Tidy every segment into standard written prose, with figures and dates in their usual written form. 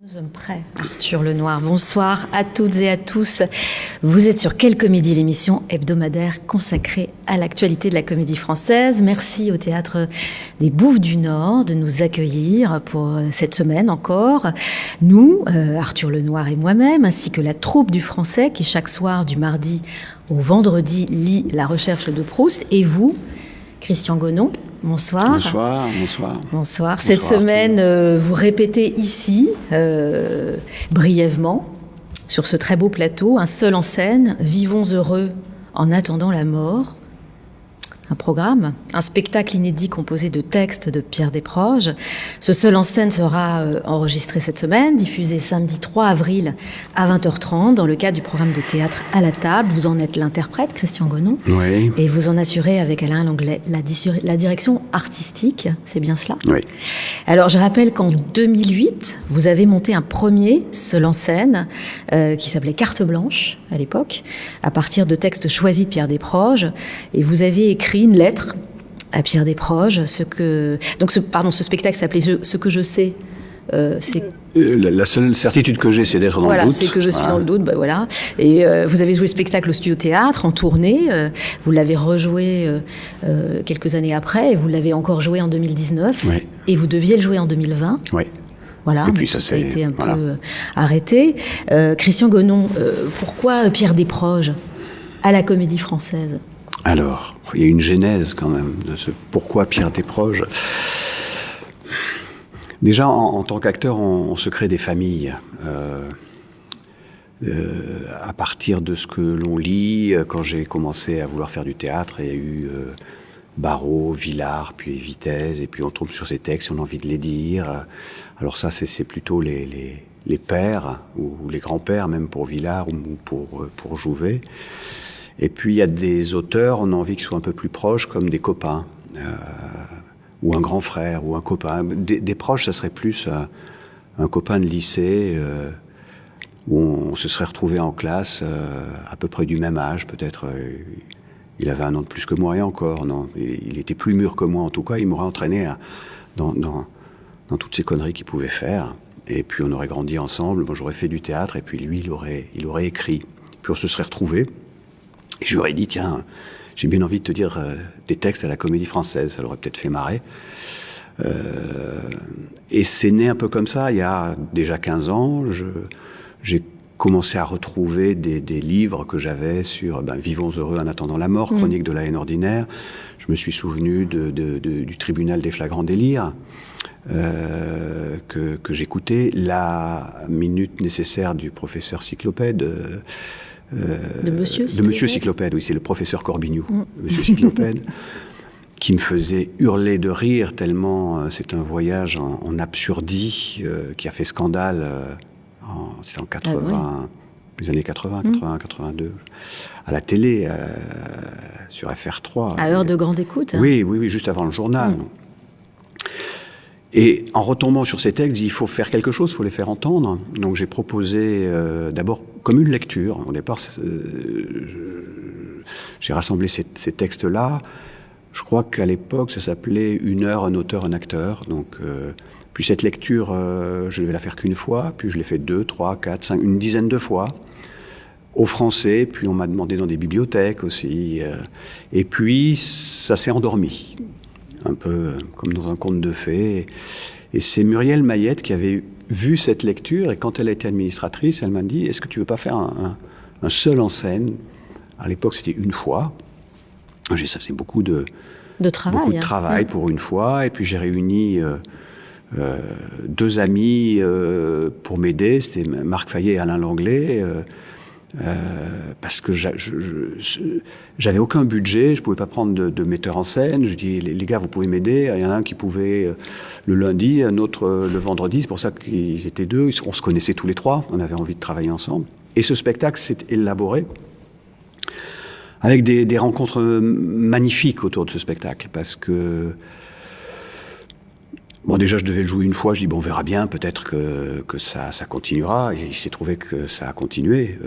Nous sommes prêts, Arthur Lenoir. Bonsoir à toutes et à tous. Vous êtes sur Quelle Comédie, l'émission hebdomadaire consacrée à l'actualité de la comédie française. Merci au Théâtre des Bouffes du Nord de nous accueillir pour cette semaine encore. Nous, Arthur Lenoir et moi-même, ainsi que la troupe du Français qui chaque soir du mardi au vendredi lit La Recherche de Proust. Et vous, Christian Gonon. Bonsoir. Bonsoir, bonsoir. Bonsoir. Cette semaine, vous répétez ici, brièvement, sur ce très beau plateau, un seul en scène, Vivons heureux en attendant la mort. Un programme, un spectacle inédit composé de textes de Pierre Desproges. Ce seul en scène sera enregistré cette semaine, diffusé samedi 3 avril à 20h30 dans le cadre du programme de théâtre à la table. Vous en êtes l'interprète, Christian Gonon. Oui. Et vous en assurez avec Alain Langlais la direction artistique, c'est bien cela ? Oui. Alors je rappelle qu'en 2008, vous avez monté un premier seul en scène qui s'appelait Carte Blanche à l'époque, à partir de textes choisis de Pierre Desproges. Et vous avez écrit une lettre à Pierre Desproges. Ce spectacle s'appelait Ce que je sais. La seule certitude que j'ai, c'est d'être dans le doute. C'est que je suis dans le doute, voilà. Et vous avez joué le spectacle au Studio Théâtre, en tournée. Vous l'avez rejoué quelques années après, et vous l'avez encore joué en 2019. Oui. Et vous deviez le jouer en 2020. Oui. Voilà, et puis ça a été un peu arrêté. Christian Gonon, pourquoi Pierre Desproges à la Comédie Française ? Alors, il y a une genèse quand même de ce pourquoi Pierre Desproges. Déjà, en tant qu'acteur, on se crée des familles à partir de ce que l'on lit. Quand j'ai commencé à vouloir faire du théâtre, il y a eu Barrault, Villard, puis Vitesse, et puis on tombe sur ces textes, on a envie de les dire. Alors ça, c'est plutôt les pères, ou les grands-pères, même pour Villard, ou pour Jouvet. Et puis il y a des auteurs, on a envie qu'ils soient un peu plus proches, comme des copains, ou un grand frère, ou un copain. Des proches, ça serait plus un copain de lycée, où on se serait retrouvé en classe à peu près du même âge, peut-être. Il avait un an de plus que moi, et encore, non, il était plus mûr que moi en tout cas, il m'aurait entraîné dans toutes ces conneries qu'il pouvait faire. Et puis on aurait grandi ensemble, moi j'aurais fait du théâtre, et puis lui, il aurait écrit. Puis on se serait retrouvés. Et je lui aurais dit, tiens, j'ai bien envie de te dire des textes à la Comédie Française. Ça l'aurait peut-être fait marrer. Et c'est né un peu comme ça. Il y a déjà 15 ans, j'ai commencé à retrouver des livres que j'avais sur Vivons heureux en attendant la mort, Chronique de la haine ordinaire. Je me suis souvenu du tribunal des flagrants délires que j'écoutais. La minute nécessaire du professeur Cyclopède. De Monsieur Cyclopède, oui, c'est le professeur Corbignoux, Monsieur Cyclopède, qui me faisait hurler de rire tellement c'est un voyage en absurdie qui a fait scandale. C'était en 80, les années 80, 82, à la télé, sur FR3. À heure de grande écoute. Oui, juste avant le journal. Et en retombant sur ces textes, il faut faire quelque chose, il faut les faire entendre. Donc j'ai proposé d'abord comme une lecture. Au départ, j'ai rassemblé ces textes-là. Je crois qu'à l'époque, ça s'appelait Une heure, un auteur, un acteur. Donc, puis cette lecture, je ne vais la faire qu'une fois, puis je l'ai fait 2, 3, 4, 5, une dizaine de fois, au français, puis on m'a demandé dans des bibliothèques aussi. Et puis, ça s'est endormi. Un peu comme dans un conte de fées. Et c'est Muriel Mayette qui avait vu cette lecture, et quand elle a été administratrice, elle m'a dit, est-ce que tu veux pas faire un seul en scène ? À l'époque, c'était une fois. Ça faisait beaucoup de travail pour une fois, et puis j'ai réuni 2 amis pour m'aider, c'était Marc Fayet et Alain Langlais, parce que j'avais aucun budget, je pouvais pas prendre de metteur en scène. Je dis, les gars, vous pouvez m'aider. Il y en a un qui pouvait le lundi, un autre le vendredi. C'est pour ça qu'ils étaient 2. On se connaissait tous les 3. On avait envie de travailler ensemble. Et ce spectacle s'est élaboré avec des rencontres magnifiques autour de ce spectacle, parce que déjà, je devais le jouer une fois. Je dis, on verra bien, peut-être que ça continuera. Et il s'est trouvé que ça a continué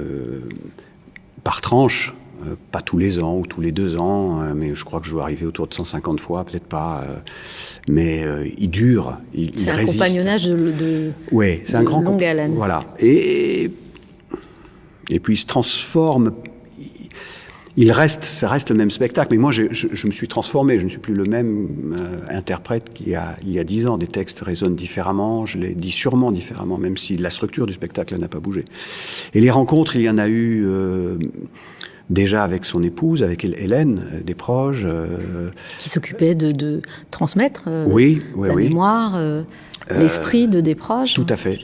par tranche. Pas tous les ans ou tous les 2 ans, mais je crois que je dois arriver autour de 150 fois, peut-être pas. Mais il dure, il c'est résiste. C'est un compagnonnage ouais, c'est un grand longue haleine. Voilà. Et puis il se transforme. Ça reste le même spectacle, mais moi je me suis transformé, je ne suis plus le même interprète qu'il y a 10 ans. Des textes résonnent différemment, je les dis sûrement différemment, même si la structure du spectacle n'a pas bougé. Et les rencontres, il y en a eu déjà avec son épouse, avec Hélène Desproges. Qui s'occupait de transmettre la mémoire, l'esprit de Desproges. Tout à fait.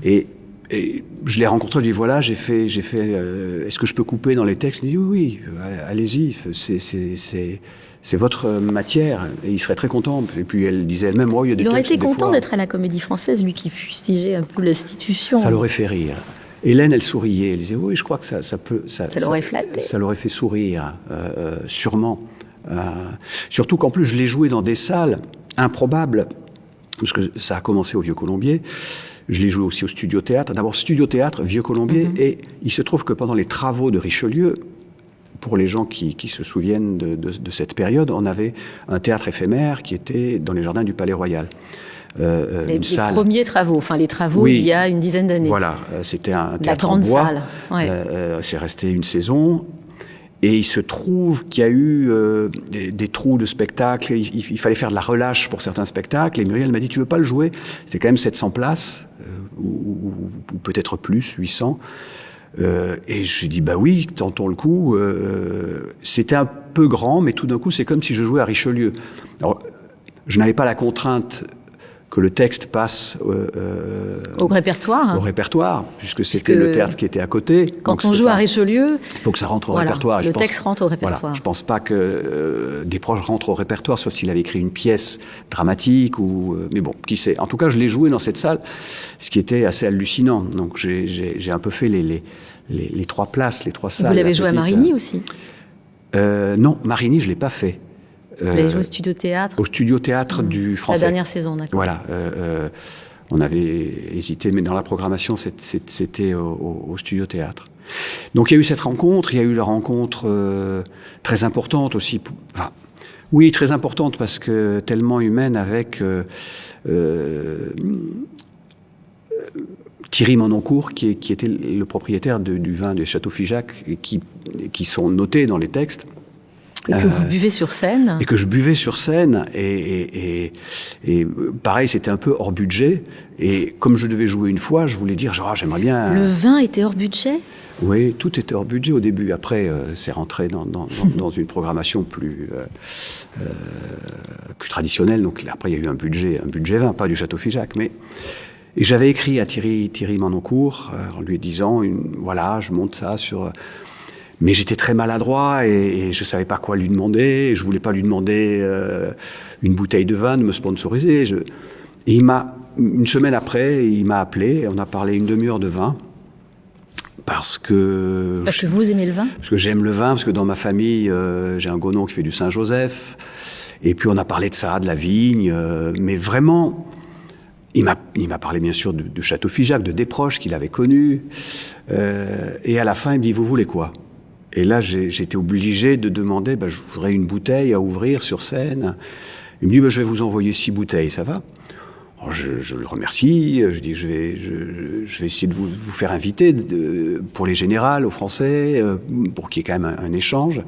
Et je l'ai rencontré, je lui ai dit, voilà, j'ai fait est-ce que je peux couper dans les textes? Il dit, oui, allez-y, c'est votre matière, et il serait très content. Et puis elle disait elle-même, il y a des textes... Il aurait été content d'être à la Comédie Française, lui qui fustigeait un peu l'institution. Ça l'aurait fait rire. Hélène, elle souriait, elle disait, oui, je crois que ça l'aurait flatté. Ça l'aurait fait sourire, sûrement. Surtout qu'en plus, je l'ai joué dans des salles improbables, parce que ça a commencé au Vieux-Colombier. Je l'ai joué aussi au Studio Théâtre. D'abord, Studio Théâtre, Vieux-Colombier. Et il se trouve que pendant les travaux de Richelieu, pour les gens qui se souviennent de cette période, on avait un théâtre éphémère qui était dans les jardins du Palais Royal. Les premiers travaux, enfin les travaux il y a une dizaine d'années. Voilà, c'était un théâtre en bois. La grande salle. Ouais. C'est resté une saison. Et il se trouve qu'il y a eu des trous de spectacle. Il fallait faire de la relâche pour certains spectacles. Et Muriel m'a dit, tu veux pas le jouer? C'était quand même 700 places, ou peut-être plus, 800. Et j'ai dit, bah oui, tentons le coup. C'était un peu grand, mais tout d'un coup, c'est comme si je jouais à Richelieu. Alors, je n'avais pas la contrainte que le texte passe au répertoire. Au répertoire, puisque c'était le théâtre qui était à côté. Quand on joue à Richelieu, il faut que ça rentre au répertoire. Le texte rentre au répertoire. Voilà, je ne pense pas que Desproges rentre au répertoire, sauf s'il avait écrit une pièce dramatique. Mais bon, qui sait. En tout cas, je l'ai joué dans cette salle, ce qui était assez hallucinant. Donc j'ai un peu fait les 3 places, les 3 salles. Vous l'avez joué à Marigny aussi? Non, Marigny, je ne l'ai pas fait. Vous l'avez joué au Studio Théâtre? Au Studio Théâtre du Français. La dernière saison, d'accord. Voilà. On avait hésité, mais dans la programmation, c'était au Studio Théâtre. Donc il y a eu cette rencontre, il y a eu la rencontre très importante aussi. Oui, très importante parce que tellement humaine avec Thierry Manoncourt, qui était le propriétaire du vin du Château Figeac, et qui sont notés dans les textes. Et que vous buvez sur scène. Et que je buvais sur scène. Et pareil, c'était un peu hors budget. Et comme je devais jouer une fois, je voulais dire, j'aimerais bien... Le vin était hors budget? Oui, tout était hors budget au début. Après, c'est rentré dans une programmation plus traditionnelle. Donc après, il y a eu un budget vin, pas du Château Figeac. Et j'avais écrit à Thierry Manoncourt en lui disant, voilà, je monte ça sur... Mais j'étais très maladroit et je ne savais pas quoi lui demander. Je ne voulais pas lui demander une bouteille de vin, de me sponsoriser. Et une semaine après, il m'a appelé et on a parlé une demi-heure de vin. Parce que vous aimez le vin? Parce que j'aime le vin, parce que dans ma famille, j'ai un gonon qui fait du Saint-Joseph. Et puis on a parlé de ça, de la vigne. Mais vraiment, il m'a parlé bien sûr de Château Figeac, de Desproges qu'il avait connu. Et à la fin, il me dit, vous voulez quoi? Et là, j'étais obligé de demander, je voudrais une bouteille à ouvrir sur scène. Il me dit, je vais vous envoyer 6 bouteilles, ça va? Alors je le remercie, je dis, je vais essayer de vous faire inviter pour les générales aux Français, pour qu'il y ait quand même un échange.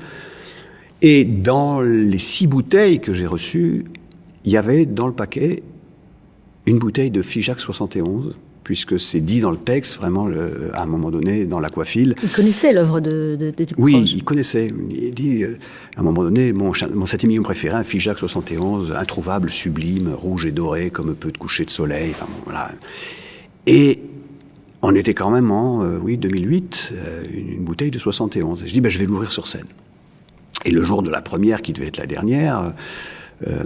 Et dans les 6 bouteilles que j'ai reçues, il y avait dans le paquet une bouteille de Figeac 71, puisque c'est dit dans le texte, vraiment, à un moment donné, dans l'aquafile. Il connaissait l'œuvre de Desproges. Oui, il connaissait. Il dit, à un moment donné, mon Saint-Émilion préféré, un Figeac 71, introuvable, sublime, rouge et doré, comme un peu de coucher de soleil, enfin bon, voilà. Et on était quand même en 2008, une bouteille de 71. Et je dis, je vais l'ouvrir sur scène. Et le jour de la première, qui devait être la dernière...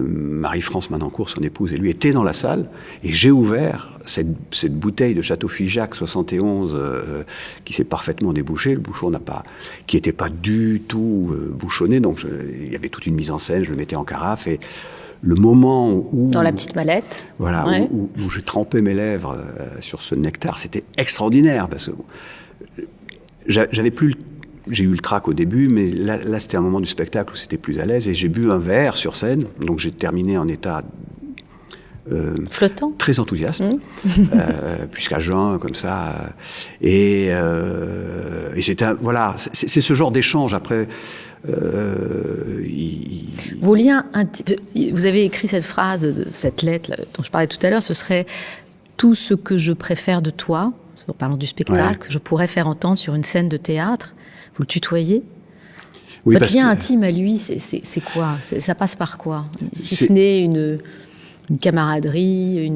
Marie-France Manoncourt, son épouse, et lui étaient dans la salle, et j'ai ouvert cette bouteille de Château Figeac 71 qui s'est parfaitement débouchée. Le bouchon qui n'était pas du tout bouchonné, donc il y avait toute une mise en scène, je le mettais en carafe, et le moment où... Dans la petite mallette. Voilà, ouais. où j'ai trempé mes lèvres sur ce nectar, c'était extraordinaire, parce que j'avais plus j'ai eu le trac au début, mais là c'était un moment du spectacle où c'était plus à l'aise, et j'ai bu un verre sur scène, donc j'ai terminé en état flottant, très enthousiaste, puisqu'à jeun comme ça, et c'était voilà, c'est ce genre d'échange après. Vos liens, vous avez écrit cette phrase de cette lettre là, dont je parlais tout à l'heure, ce serait tout ce que je préfère de toi, en parlant du spectacle, que je pourrais faire entendre sur une scène de théâtre. Vous le tutoyez? Oui, votre lien intime à lui, c'est quoi? Ça passe par quoi? Si ce n'est une camaraderie,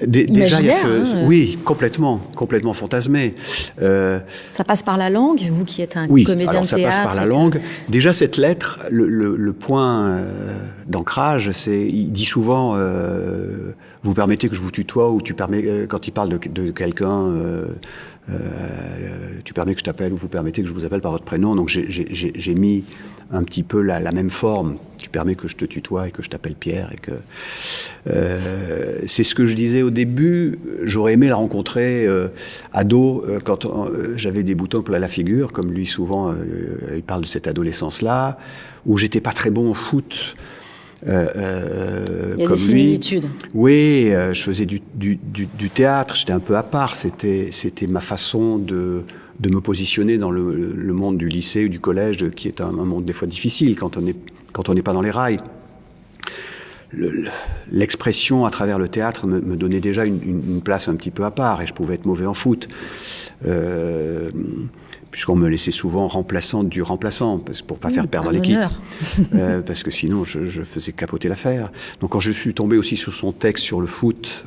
déjà, il y a oui, complètement fantasmé. Ça passe par la langue, vous qui êtes un comédien de théâtre. Ça passe par la langue. Déjà, cette lettre, le point d'ancrage, il dit souvent vous permettez que je vous tutoie, ou tu permets, quand il parle de quelqu'un, tu permets que je t'appelle, ou vous permettez que je vous appelle par votre prénom. Donc j'ai mis un petit peu la même forme. Tu permets que je te tutoie et que je t'appelle Pierre, et que c'est ce que je disais au début. J'aurais aimé la rencontrer ado, quand j'avais des boutons plein la figure, comme lui souvent il parle de cette adolescence-là, où j'étais pas très bon au foot. Il y a des similitudes. Oui, je faisais du théâtre, j'étais un peu à part, c'était ma façon de me positionner dans le monde du lycée ou du collège, qui est un monde des fois difficile quand on n'est pas dans les rails. L'expression à travers le théâtre me donnait déjà une place un petit peu à part, et je pouvais être mauvais en foot. Puisqu'on me laissait souvent remplaçant du remplaçant, pour pas faire perdre l'équipe. Parce que sinon, je faisais capoter l'affaire. Donc quand je suis tombé aussi sur son texte sur le foot,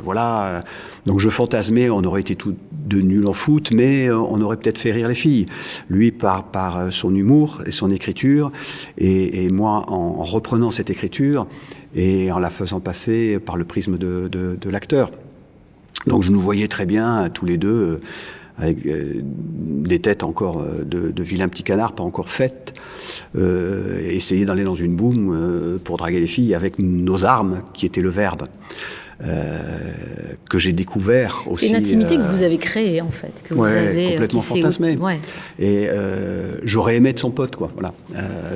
voilà. Donc je fantasmais, on aurait été tous de nuls en foot, mais on aurait peut-être fait rire les filles. Lui par son humour et son écriture, et moi en reprenant cette écriture et en la faisant passer par le prisme de l'acteur. Donc je nous voyais très bien tous les deux, avec des têtes encore de vilains petits canards pas encore faites, essayer d'aller dans une boum pour draguer les filles avec nos armes, qui étaient le verbe, que j'ai découvert aussi. C'est une intimité que vous avez créée, en fait, que vous avez complètement fantasmée. Et j'aurais aimé être son pote, quoi, voilà,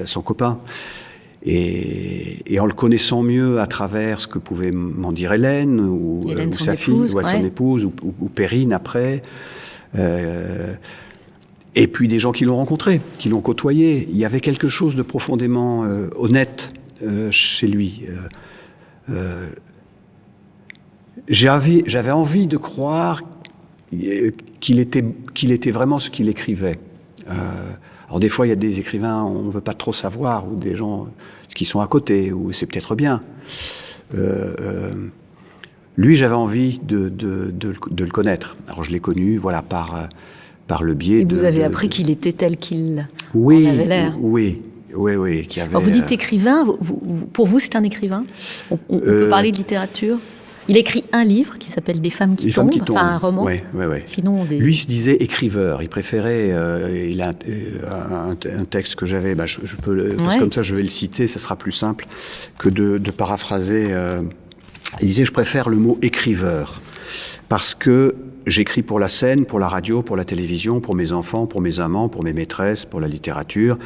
son copain. Et en le connaissant mieux à travers ce que pouvait m'en dire Hélène, ou sa fille, ou son épouse, ou Perrine après. Et puis des gens qui l'ont rencontré, qui l'ont côtoyé. Il y avait quelque chose de profondément honnête chez lui. J'avais envie de croire qu'il était vraiment ce qu'il écrivait. Alors des fois, il y a des écrivains, on ne veut pas trop savoir, ou des gens qui sont à côté, ou c'est peut-être bien. Lui, j'avais envie de le connaître. Alors je l'ai connu, voilà, par le biais de... Et vous avez appris qu'il était tel qu'il en avait l'air. Oui. Alors vous dites écrivain, pour vous c'est un écrivain? On peut parler de littérature? Il écrit un livre qui s'appelle Des femmes qui tombent, enfin un roman. Oui. Sinon, Lui se disait écriveur. Il préférait. Il a un texte que j'avais. Je peux, parce que comme ça, je vais le citer. Ça sera plus simple que de paraphraser. Il disait: je préfère le mot écriveur parce que j'écris pour la scène, pour la radio, pour la télévision, pour mes enfants, pour mes amants, pour mes maîtresses, pour la littérature.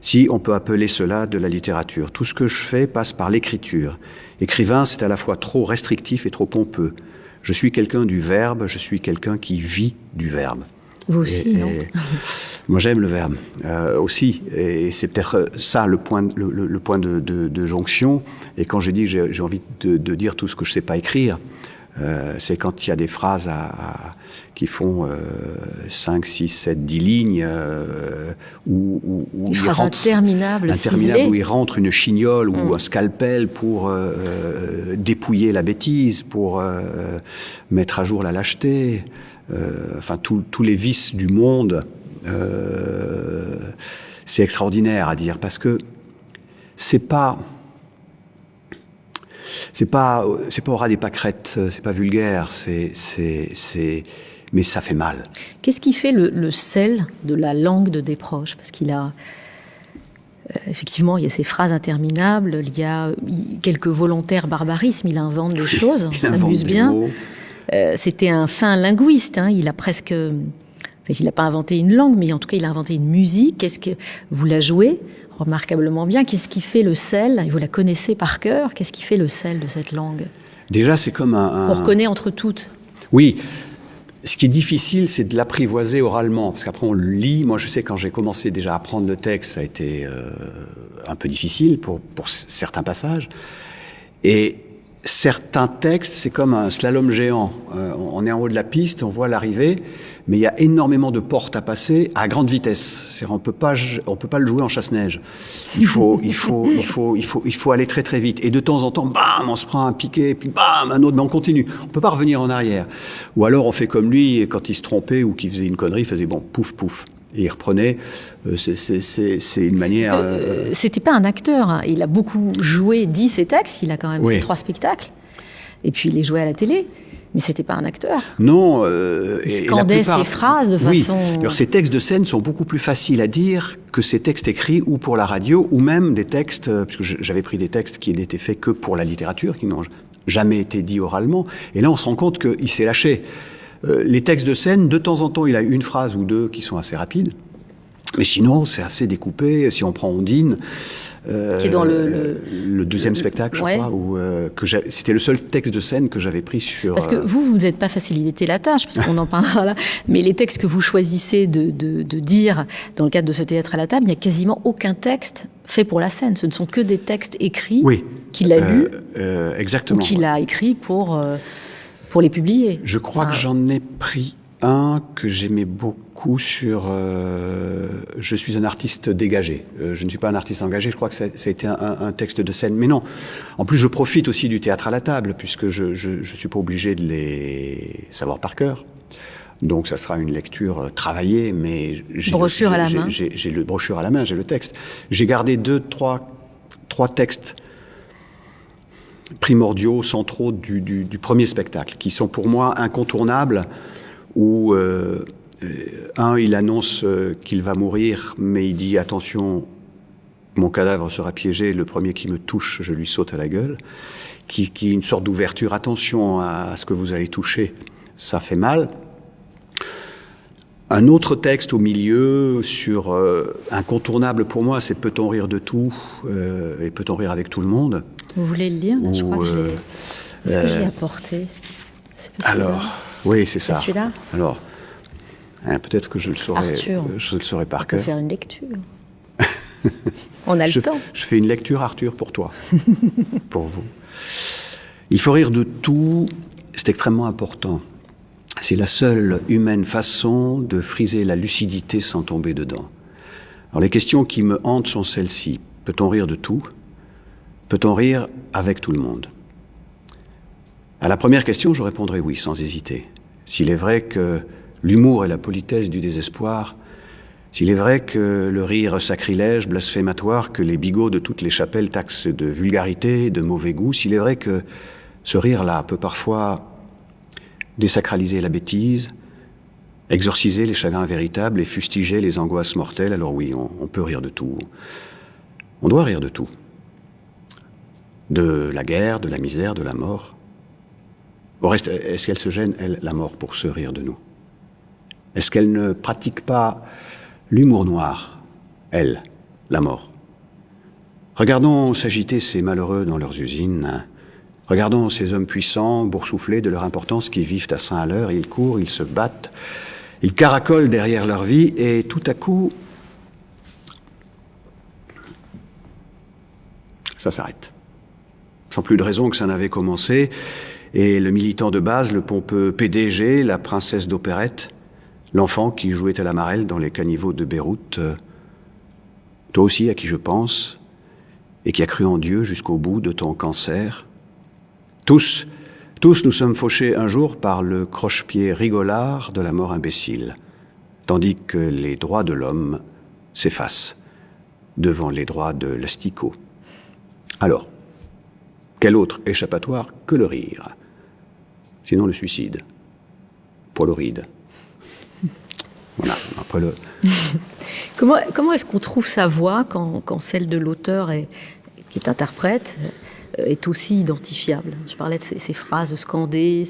Si on peut appeler cela de la littérature. Tout ce que je fais passe par l'écriture. Écrivain, c'est à la fois trop restrictif et trop pompeux. Je suis quelqu'un du verbe, je suis quelqu'un qui vit du verbe. Vous aussi, non? Moi, j'aime le verbe aussi. Et c'est peut-être ça le point de jonction. Et quand j'ai dit j'ai envie de dire tout ce que je ne sais pas écrire, c'est quand il y a des phrases qui font 5, 6, 7, 10 lignes, où des phrases interminables, où il rentre une chignole ou un scalpel pour dépouiller la bêtise, pour mettre à jour la lâcheté, enfin tous les vices du monde. C'est extraordinaire à dire, parce que c'est pas au ras des pâquerettes, c'est pas vulgaire, mais ça fait mal. Qu'est-ce qui fait le sel de la langue de Desproges? Parce qu'il a effectivement, il y a ces phrases interminables, il y a quelques volontaires barbarismes, il invente des choses, il s'amuse bien. C'était un fin linguiste, hein, il a presque Enfin, il n'a pas inventé une langue, mais en tout cas, il a inventé une musique. Qu'est-ce que vous la jouez remarquablement bien? Qu'est-ce qui fait le sel? Vous la connaissez par cœur. Qu'est-ce qui fait le sel de cette langue? Déjà, c'est comme On reconnaît entre toutes. Oui. Ce qui est difficile, c'est de l'apprivoiser oralement, parce qu'après on le lit. Moi, je sais, quand j'ai commencé déjà à apprendre le texte, ça a été un peu difficile pour certains passages. Et certains textes, c'est comme un slalom géant. On est en haut de la piste, on voit l'arrivée, mais il y a énormément de portes à passer à grande vitesse. C'est-à-dire, on peut pas le jouer en chasse-neige. Il faut aller très très vite. Et de temps en temps, bam, on se prend un piqué, puis bam, un autre, mais on continue. On peut pas revenir en arrière. Ou alors on fait comme lui, quand il se trompait ou qu'il faisait une connerie, il faisait bon, pouf, pouf. Et il reprenait. C'est une manière. C'était pas un acteur. Hein. Il a beaucoup joué, dit ses textes. Il a quand même fait 3 spectacles. Et puis il les jouait à la télé. Mais c'était pas un acteur. Non. Il scandait ses phrases de façon. Alors, ces textes de scène sont beaucoup plus faciles à dire que ces textes écrits ou pour la radio ou même des textes, puisque j'avais pris des textes qui n'étaient faits que pour la littérature, qui n'ont jamais été dits oralement. Et là, on se rend compte qu'il s'est lâché. Les textes de scène, de temps en temps, il a une phrase ou deux qui sont assez rapides. Mais sinon, c'est assez découpé. Si on prend Ondine, qui est dans le deuxième spectacle, je crois, où c'était le seul texte de scène que j'avais pris sur. Parce que vous n'êtes pas facilité la tâche, parce qu'on en parlera là. Mais les textes que vous choisissez de dire dans le cadre de ce théâtre à la table, il n'y a quasiment aucun texte fait pour la scène. Ce ne sont que des textes écrits qu'il a lus, exactement, ou qu'il a écrits pour les publier. Je crois que j'en ai pris un que j'aimais beaucoup sur je suis un artiste dégagé. Je ne suis pas un artiste engagé, je crois que ça a été un texte de scène. Mais non, en plus je profite aussi du théâtre à la table, puisque je ne suis pas obligé de les savoir par cœur. Donc ça sera une lecture travaillée, mais j'ai le brochure à la main, j'ai le texte. J'ai gardé trois textes primordiaux, centraux du premier spectacle, qui sont pour moi incontournables, où il annonce qu'il va mourir, mais il dit « Attention, mon cadavre sera piégé, le premier qui me touche, je lui saute à la gueule », qui est une sorte d'ouverture « Attention à ce que vous allez toucher, ça fait mal ». Un autre texte au milieu, incontournable pour moi, c'est « Peut-on rire de tout et peut-on rire avec tout le monde ?» Vous voulez le lire? Je crois que est-ce que je l'ai apporté? Alors, oui, c'est ça. C'est celui-là? Alors, peut-être que je le saurais par cœur. On peut faire une lecture. On a le temps. Je fais une lecture, Arthur, pour toi. Pour vous. Il faut rire de tout, c'est extrêmement important. C'est la seule humaine façon de friser la lucidité sans tomber dedans. Alors, les questions qui me hantent sont celles-ci. Peut-on rire de tout? Peut-on rire avec tout le monde? À la première question, je répondrai oui, sans hésiter. S'il est vrai que l'humour est la politesse du désespoir, s'il est vrai que le rire sacrilège, blasphématoire, que les bigots de toutes les chapelles taxent de vulgarité, de mauvais goût, s'il est vrai que ce rire-là peut parfois désacraliser la bêtise, exorciser les chagrins véritables et fustiger les angoisses mortelles, alors oui, on peut rire de tout. On doit rire de tout. De la guerre, de la misère, de la mort. Au reste, est-ce qu'elle se gêne, elle, la mort, pour se rire de nous? Est-ce qu'elle ne pratique pas l'humour noir, elle, la mort? Regardons s'agiter ces malheureux dans leurs usines. Regardons ces hommes puissants, boursouflés de leur importance, qui vivent à 100 à l'heure. Ils courent, ils se battent, ils caracolent derrière leur vie, et tout à coup, ça s'arrête. Sans plus de raison que ça n'avait commencé, et le militant de base, le pompeux PDG, la princesse d'opérette, l'enfant qui jouait à la marelle dans les caniveaux de Beyrouth, toi aussi à qui je pense, et qui a cru en Dieu jusqu'au bout de ton cancer. Tous nous sommes fauchés un jour par le croche-pied rigolard de la mort imbécile, tandis que les droits de l'homme s'effacent devant les droits de l'asticot. Alors, quel autre échappatoire que le rire? Sinon le suicide. Pour le ride. Voilà, après le... Comment est-ce qu'on trouve sa voix quand celle de l'auteur qui est interprète est aussi identifiable? Je parlais de ces phrases scandées,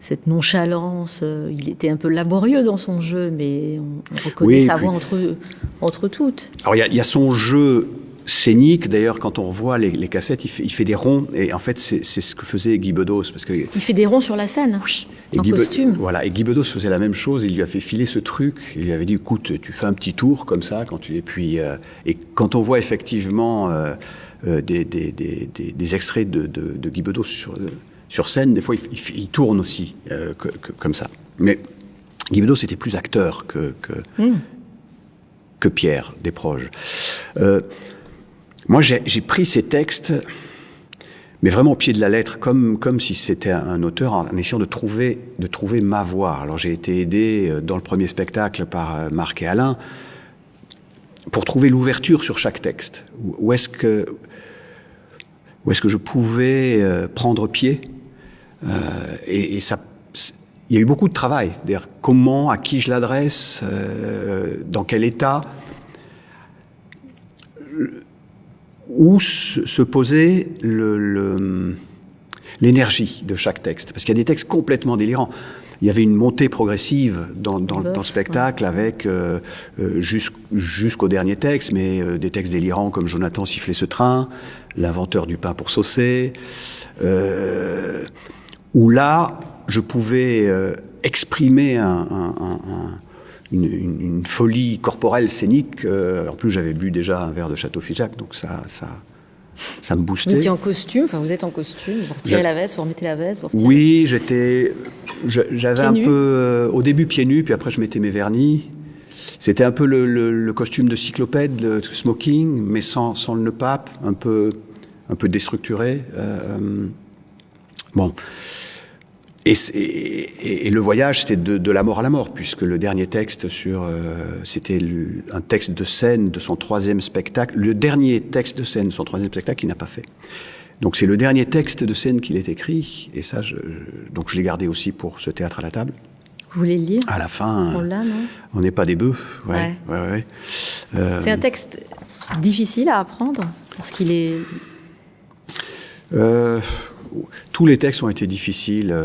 cette nonchalance. Il était un peu laborieux dans son jeu, mais on reconnaît sa voix entre toutes. Alors il y a son jeu scénique, d'ailleurs, quand on revoit les cassettes, il fait des ronds, et en fait, c'est ce que faisait Guy Bedos. Parce que, il fait des ronds sur la scène, oui, en costume. Voilà, et Guy Bedos faisait la même chose, il lui a fait filer ce truc, il lui avait dit, écoute, tu fais un petit tour comme ça, et puis, et quand on voit effectivement des extraits de Guy Bedos sur scène, des fois, il tourne aussi, comme ça. Mais Guy Bedos était plus acteur que Pierre Desproges. Moi, j'ai pris ces textes, mais vraiment au pied de la lettre, comme si c'était un auteur, en essayant de trouver ma voix. Alors, j'ai été aidé dans le premier spectacle par Marc et Alain pour trouver l'ouverture sur chaque texte. Où est-ce que je pouvais prendre pied, et ça, il y a eu beaucoup de travail. C'est-à-dire comment, à qui je l'adresse, dans quel état, où se posait l'énergie de chaque texte. Parce qu'il y a des textes complètement délirants. Il y avait une montée progressive dans le spectacle, avec jusqu'au dernier texte, mais des textes délirants comme Jonathan sifflait ce train, L'inventeur du pain pour saucer, où là, je pouvais exprimer une folie corporelle, scénique. En plus, j'avais bu déjà un verre de Château Figeac, donc ça me boostait. Vous étiez en costume, vous êtes en costume, vous retirez la veste, vous remettez la veste, vous retirez... Oui, j'avais un peu, au début pieds nus, puis après je mettais mes vernis. C'était un peu le costume de cyclopède, le smoking, mais sans le nœud pape, un peu déstructuré. Bon. Et le voyage, c'était de la mort à la mort, puisque le dernier texte c'était un texte de scène de son troisième spectacle, le dernier texte de scène de son troisième spectacle qu'il n'a pas fait. Donc c'est le dernier texte de scène qu'il ait écrit, et ça, donc je l'ai gardé aussi pour ce théâtre à la table. Vous voulez le lire ? À la fin, on l'a, non ? On n'est pas des bœufs. Ouais. C'est un texte difficile à apprendre, parce qu'il est... Tous les textes ont été difficiles.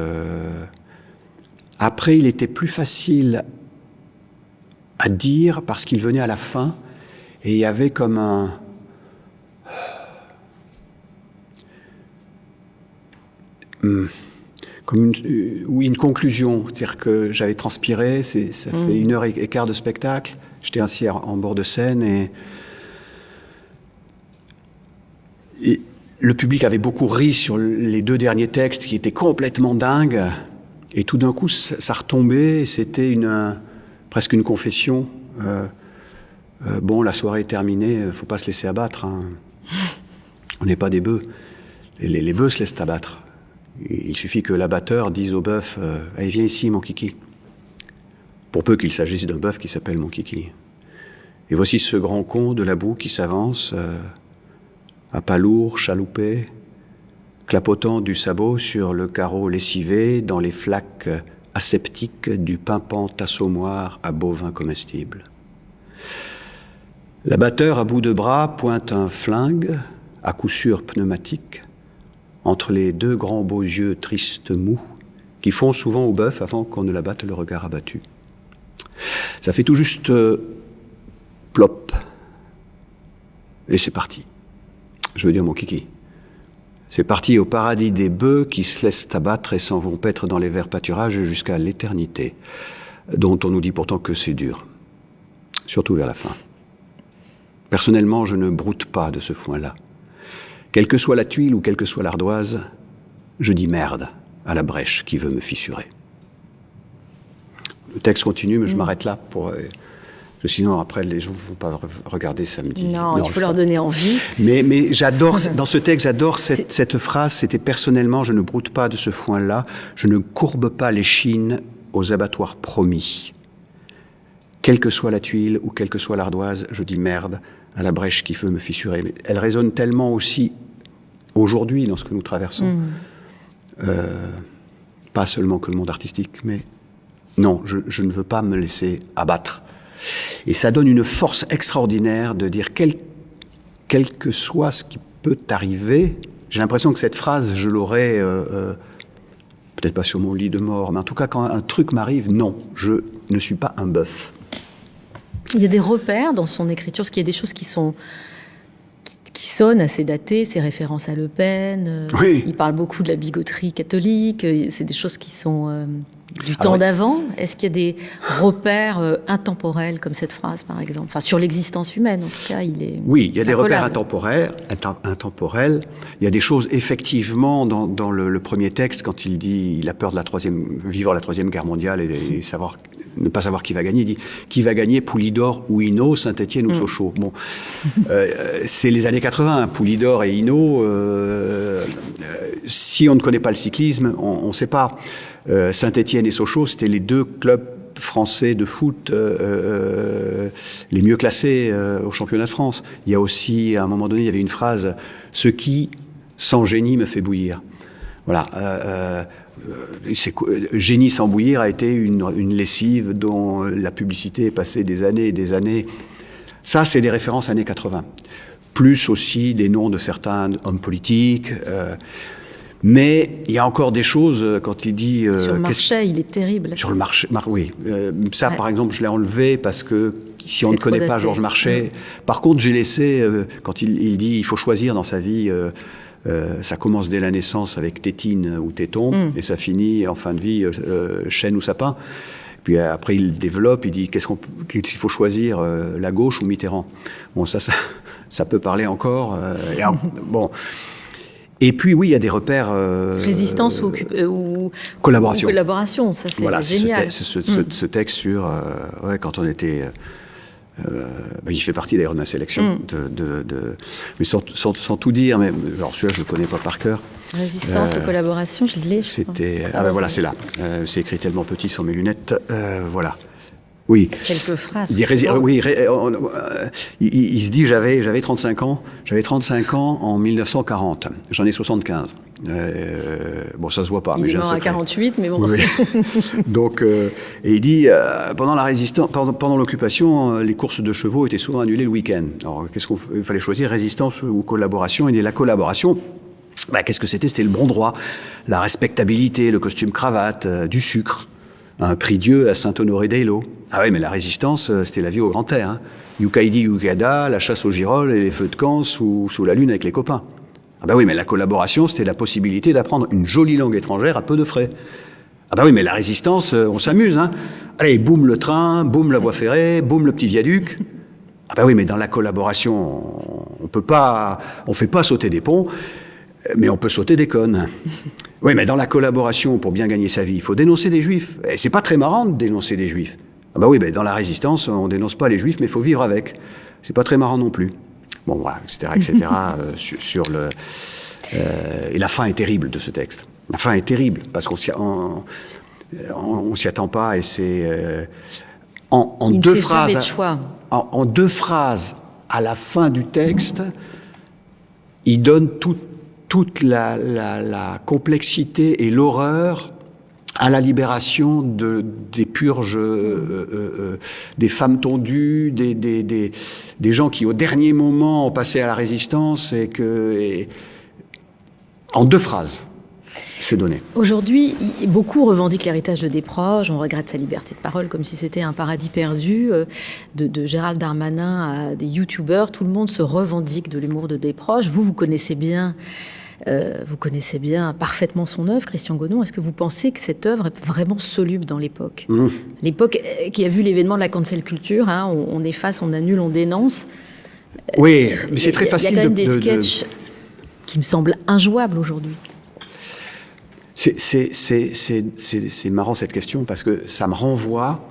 Après, il était plus facile à dire parce qu'il venait à la fin et il y avait comme une conclusion. C'est-à-dire que j'avais transpiré, ça fait 1h15 de spectacle, j'étais assis en bord de scène et le public avait beaucoup ri sur les 2 derniers textes qui étaient complètement dingues. Et tout d'un coup, ça retombait. Et c'était presque une confession. Bon, la soirée est terminée. Il ne faut pas se laisser abattre. Hein. On n'est pas des bœufs. Les bœufs se laissent abattre. Il suffit que l'abatteur dise au bœuf « Allez, viens ici, mon kiki ». Pour peu qu'il s'agisse d'un bœuf qui s'appelle mon kiki. Et voici ce grand con de la boue qui s'avance... à pas lourd, chaloupé, clapotant du sabot sur le carreau lessivé dans les flaques aseptiques du pimpant assommoir à bovins comestibles. L'abatteur à bout de bras pointe un flingue, à coup sûr pneumatique, entre les 2 grands beaux yeux tristes mous qui font souvent au bœuf avant qu'on ne l'abatte le regard abattu. Ça fait tout juste plop, et c'est parti. Je veux dire mon kiki. C'est parti au paradis des bœufs qui se laissent abattre et s'en vont paître dans les verts pâturages jusqu'à l'éternité, dont on nous dit pourtant que c'est dur, surtout vers la fin. Personnellement, je ne broute pas de ce foin-là. Quelle que soit la tuile ou quelle que soit l'ardoise, je dis merde à la brèche qui veut me fissurer. Le texte continue, mais je m'arrête là pour... Sinon, après, les gens ne vont pas regarder samedi. Non, il faut leur donner envie. Mais j'adore, dans ce texte, j'adore cette phrase. C'était personnellement, je ne broute pas de ce foin-là, je ne courbe pas l'échine aux abattoirs promis. Quelle que soit la tuile ou quelle que soit l'ardoise, je dis merde à la brèche qui veut me fissurer. Mais elle résonne tellement aussi aujourd'hui dans ce que nous traversons. Pas seulement que le monde artistique, mais non, je ne veux pas me laisser abattre. Et ça donne une force extraordinaire de dire quel que soit ce qui peut arriver. J'ai l'impression que cette phrase, je l'aurais peut-être pas sur mon lit de mort, mais en tout cas, quand un truc m'arrive, non, je ne suis pas un bœuf. Il y a des repères dans son écriture, parce qu'il y a des choses qui sonnent assez datées, ses références à Le Pen, oui. Il parle beaucoup de la bigoterie catholique, c'est des choses qui sont du temps d'avant. Est-ce qu'il y a des repères intemporels, comme cette phrase par exemple, enfin sur l'existence humaine en tout cas, il est... Oui, il y a des repères intemporels, il y a des choses effectivement dans le premier texte, quand il dit il a peur de vivre la Troisième Guerre mondiale et ne pas savoir qui va gagner, il dit qui va gagner, Poulidor ou Hinault, Saint-Étienne ou Sochaux. Bon, c'est les années 80, Poulidor et Hinault, si on ne connaît pas le cyclisme, on ne sait pas. Saint-Étienne et Sochaux, c'était les deux clubs français de foot les mieux classés au championnat de France. Il y a aussi, à un moment donné, il y avait une phrase « Ce qui, sans génie, me fait bouillir ». Voilà. Génie sans bouillir a été une lessive dont la publicité est passée des années et des années. Ça, c'est des références années 80. Plus aussi des noms de certains hommes politiques. Mais il y a encore des choses, quand il dit... sur le marché, il est terrible. Sur le marché, oui. Ça, par exemple, je l'ai enlevé parce que si on ne connaît pas Georges Marchais... Par contre, j'ai laissé, quand il dit il faut choisir dans sa vie... ça commence dès la naissance avec tétine ou téton, et ça finit en fin de vie chêne ou sapin. Puis après, il développe, il dit qu'est-ce qu'il faut choisir, la gauche ou Mitterrand. Bon, ça peut parler encore. Bon. Et puis, oui, il y a des repères... Résistance ou collaboration. Ou collaboration, ça c'est voilà, génial. C'est ce texte sur... quand on était... il fait partie d'ailleurs de ma sélection, mais sans tout dire, mais alors celui-là je ne le connais pas par cœur. Résistance ou collaboration, je l'ai. C'était... voilà, c'est là. C'est écrit tellement petit sur mes lunettes. Voilà. Oui. Quelques phrases. Il se dit, j'avais 35 ans. J'avais 35 ans en 1940. J'en ai 75. Bon, ça se voit pas. Il mais est mort à 48, mais bon. Oui. Donc, et il dit, pendant la résistance, pendant l'occupation, les courses de chevaux étaient souvent annulées le week-end. Alors, il fallait choisir, résistance ou collaboration? Il dit la collaboration. Qu'est-ce que c'était? C'était le bon droit, la respectabilité, le costume cravate, du sucre. Un prix-dieu à Saint-Honoré-d'Eylau. Ah oui, mais la résistance, c'était la vie au grand air. Hein. Yukaidi Yukada, la chasse aux girolles et les feux de camp sous la lune avec les copains. Ah oui, mais la collaboration, c'était la possibilité d'apprendre une jolie langue étrangère à peu de frais. Ah oui, mais la résistance, on s'amuse. Hein. Allez, boum le train, boum la voie ferrée, boum le petit viaduc. Ah oui, mais dans la collaboration, on fait pas sauter des ponts, mais on peut sauter des connes. Oui, mais dans la collaboration, pour bien gagner sa vie, il faut dénoncer des juifs. Et c'est pas très marrant de dénoncer des juifs. Ah oui, mais dans la résistance, on dénonce pas les juifs, mais il faut vivre avec. C'est pas très marrant non plus. Bon, voilà, etc. sur le... et la fin est terrible de ce texte. La fin est terrible, parce qu'on s'y attend pas, et c'est... en deux phrases... En deux phrases, à la fin du texte, il donne toute la complexité et l'horreur à la libération des purges, des femmes tondues, des gens qui au dernier moment ont passé à la résistance, en deux phrases, c'est donné. Aujourd'hui, beaucoup revendiquent l'héritage de Desproges, on regrette sa liberté de parole comme si c'était un paradis perdu, de Gérald Darmanin à des youtubeurs, tout le monde se revendique de l'humour de Desproges. Vous connaissez bien parfaitement son œuvre, Christian Gonon. Est-ce que vous pensez que cette œuvre est vraiment soluble dans l'époque ? L'époque qui a vu l'événement de la cancel culture, hein, on efface, on annule, on dénonce. Oui, mais c'est très facile. Il y a quand même des sketchs qui me semblent injouables aujourd'hui. C'est marrant cette question, parce que ça me renvoie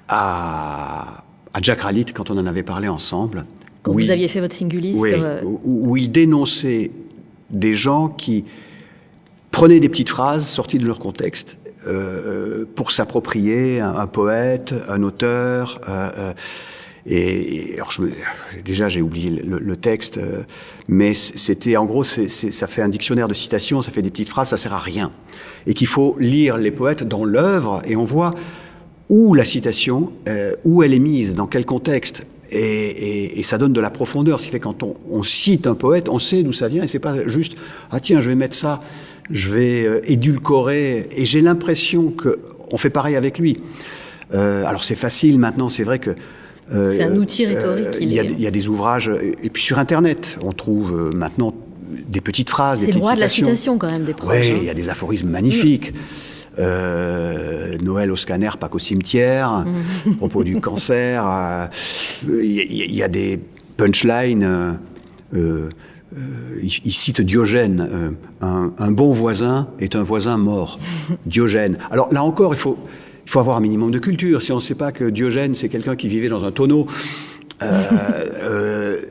à Jack Rallit, quand on en avait parlé ensemble. Quand vous aviez fait votre Singulis. Oui, où il dénonçait des gens qui prenaient des petites phrases sorties de leur contexte pour s'approprier un poète, un auteur. Alors déjà, j'ai oublié le texte, mais c'était en gros, ça fait un dictionnaire de citations, ça fait des petites phrases, ça sert à rien. Et qu'il faut lire les poètes dans l'œuvre, et on voit où la citation, où elle est mise, dans quel contexte. Et ça donne de la profondeur, ce qui fait que quand on cite un poète, on sait d'où ça vient, et c'est pas juste « Ah tiens, je vais mettre ça je vais édulcorer, et j'ai l'impression qu'on fait pareil avec lui. Alors c'est facile maintenant, c'est vrai que... c'est un outil rhétorique. Il y a des ouvrages, et puis sur Internet, on trouve maintenant des petites phrases, des petites citations. C'est le roi de la citation quand même, des proches. Oui, il y a des aphorismes magnifiques. Noël au scanner, pas qu'au cimetière, à propos du cancer. Il y a des punchlines. Il cite Diogène. Un bon voisin est un voisin mort. Diogène. Alors là encore, il faut avoir un minimum de culture. Si on ne sait pas que Diogène, c'est quelqu'un qui vivait dans un tonneau,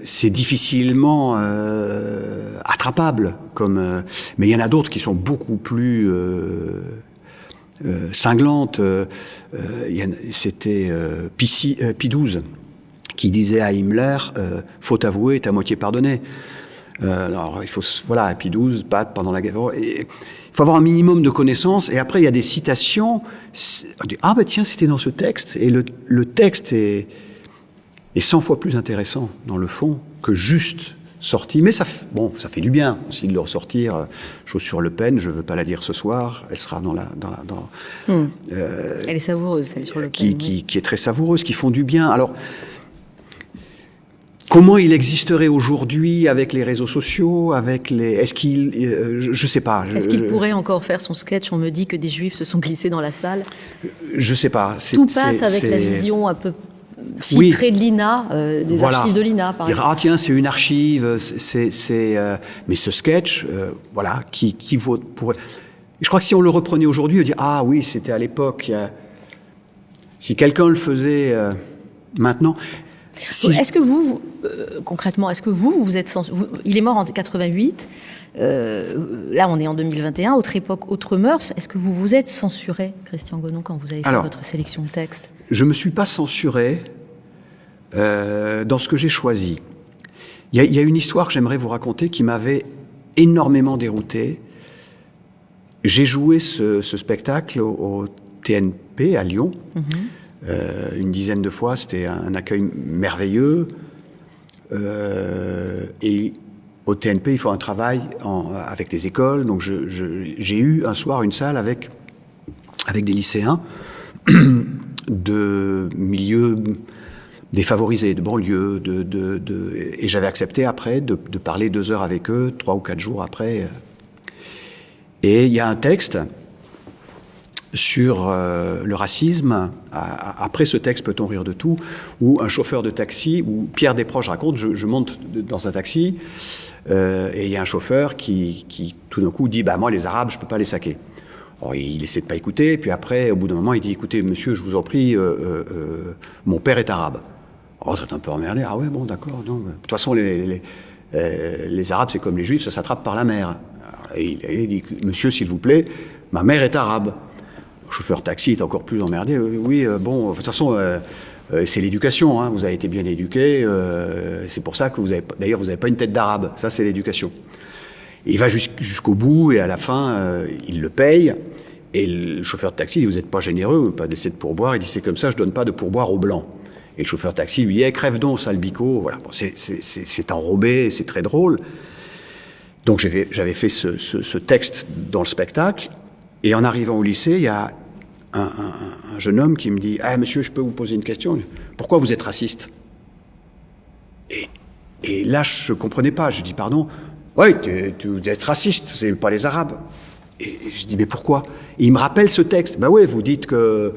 c'est difficilement attrapable. Mais il y en a d'autres qui sont beaucoup plus cinglantes. C'était Pie XII qui disait à Himmler « Faute avouée est à moitié pardonnée ». Alors, il faut, voilà, Pie XII, Pat, pendant la guerre. Il faut avoir un minimum de connaissances. Et après, il y a des citations. Ah, ben tiens, c'était dans ce texte. Et le texte est 100 fois plus intéressant, dans le fond, que juste sorti. Mais ça fait du bien aussi de le ressortir. Chose sur Le Pen, je ne veux pas la dire ce soir. Elle sera elle est savoureuse, celle sur Le Pen. Qui est très savoureuse, qui font du bien. Alors, comment il existerait aujourd'hui avec les réseaux sociaux, est-ce qu'il, je sais pas. Est-ce qu'il pourrait encore faire son sketch? On me dit que des Juifs se sont glissés dans la salle. Je sais pas. Tout passe avec la vision un peu filtrée de l'INA, des archives de l'INA, par exemple. Ah tiens, c'est une archive. Mais ce sketch, voilà, qui vaut pour. Je crois que si on le reprenait aujourd'hui, on dirait ah oui, c'était à l'époque. Si quelqu'un le faisait maintenant. Est-ce que vous, concrètement, vous êtes il est mort en 88, là on est en 2021, autre époque, autre mœurs. Est-ce que vous vous êtes censuré, Christian Gonon, quand vous avez fait votre sélection de textes? Je ne me suis pas censuré dans ce que j'ai choisi. Il y a une histoire que j'aimerais vous raconter qui m'avait énormément dérouté. J'ai joué ce spectacle au TNP à Lyon. Une dizaine de fois, c'était un accueil merveilleux. Et au TNP, il faut un travail avec les écoles. Donc j'ai eu un soir une salle avec des lycéens de milieux défavorisés, de banlieues. Et j'avais accepté après de parler 2 heures avec eux, 3 ou 4 jours après. Et il y a un texte sur le racisme. Après ce texte, Peut-on rire de tout, où un chauffeur de taxi, où Pierre Desproges raconte, je monte dans un taxi, et il y a un chauffeur qui tout d'un coup dit « moi les Arabes, je ne peux pas les saquer ». Alors il essaie de ne pas écouter, puis après, au bout d'un moment, il dit « Écoutez, monsieur, je vous en prie, mon père est arabe ». Alors on est un peu emmerdé, « Ah ouais, bon, d'accord, non. De toute façon, les Arabes, c'est comme les Juifs, ça s'attrape par la mer ». Il dit « Monsieur, s'il vous plaît, ma mère est arabe ». Le chauffeur taxi est encore plus emmerdé. Oui, bon, de toute façon, c'est l'éducation. Hein, vous avez été bien éduqué. C'est pour ça que vous n'avez pas une tête d'arabe. Ça, c'est l'éducation. Et il va jusqu'au bout et à la fin, il le paye. Et le chauffeur de taxi dit, vous n'êtes pas généreux, pas laisser de pourboire. Il dit, c'est comme ça, je ne donne pas de pourboire aux blancs. Et le chauffeur de taxi lui dit, crève donc, sale bico. Voilà. Bon, c'est enrobé, c'est très drôle. Donc j'avais fait ce texte dans le spectacle. Et en arrivant au lycée, il y a un jeune homme qui me dit « Ah, monsieur, je peux vous poser une question? Pourquoi vous êtes raciste ?» Et là, je ne comprenais pas. Je dis « Pardon? Oui, vous êtes raciste, vous n'aimez pas les Arabes. » Et je dis « Mais pourquoi ?» Et il me rappelle ce texte. « Ben oui, vous dites que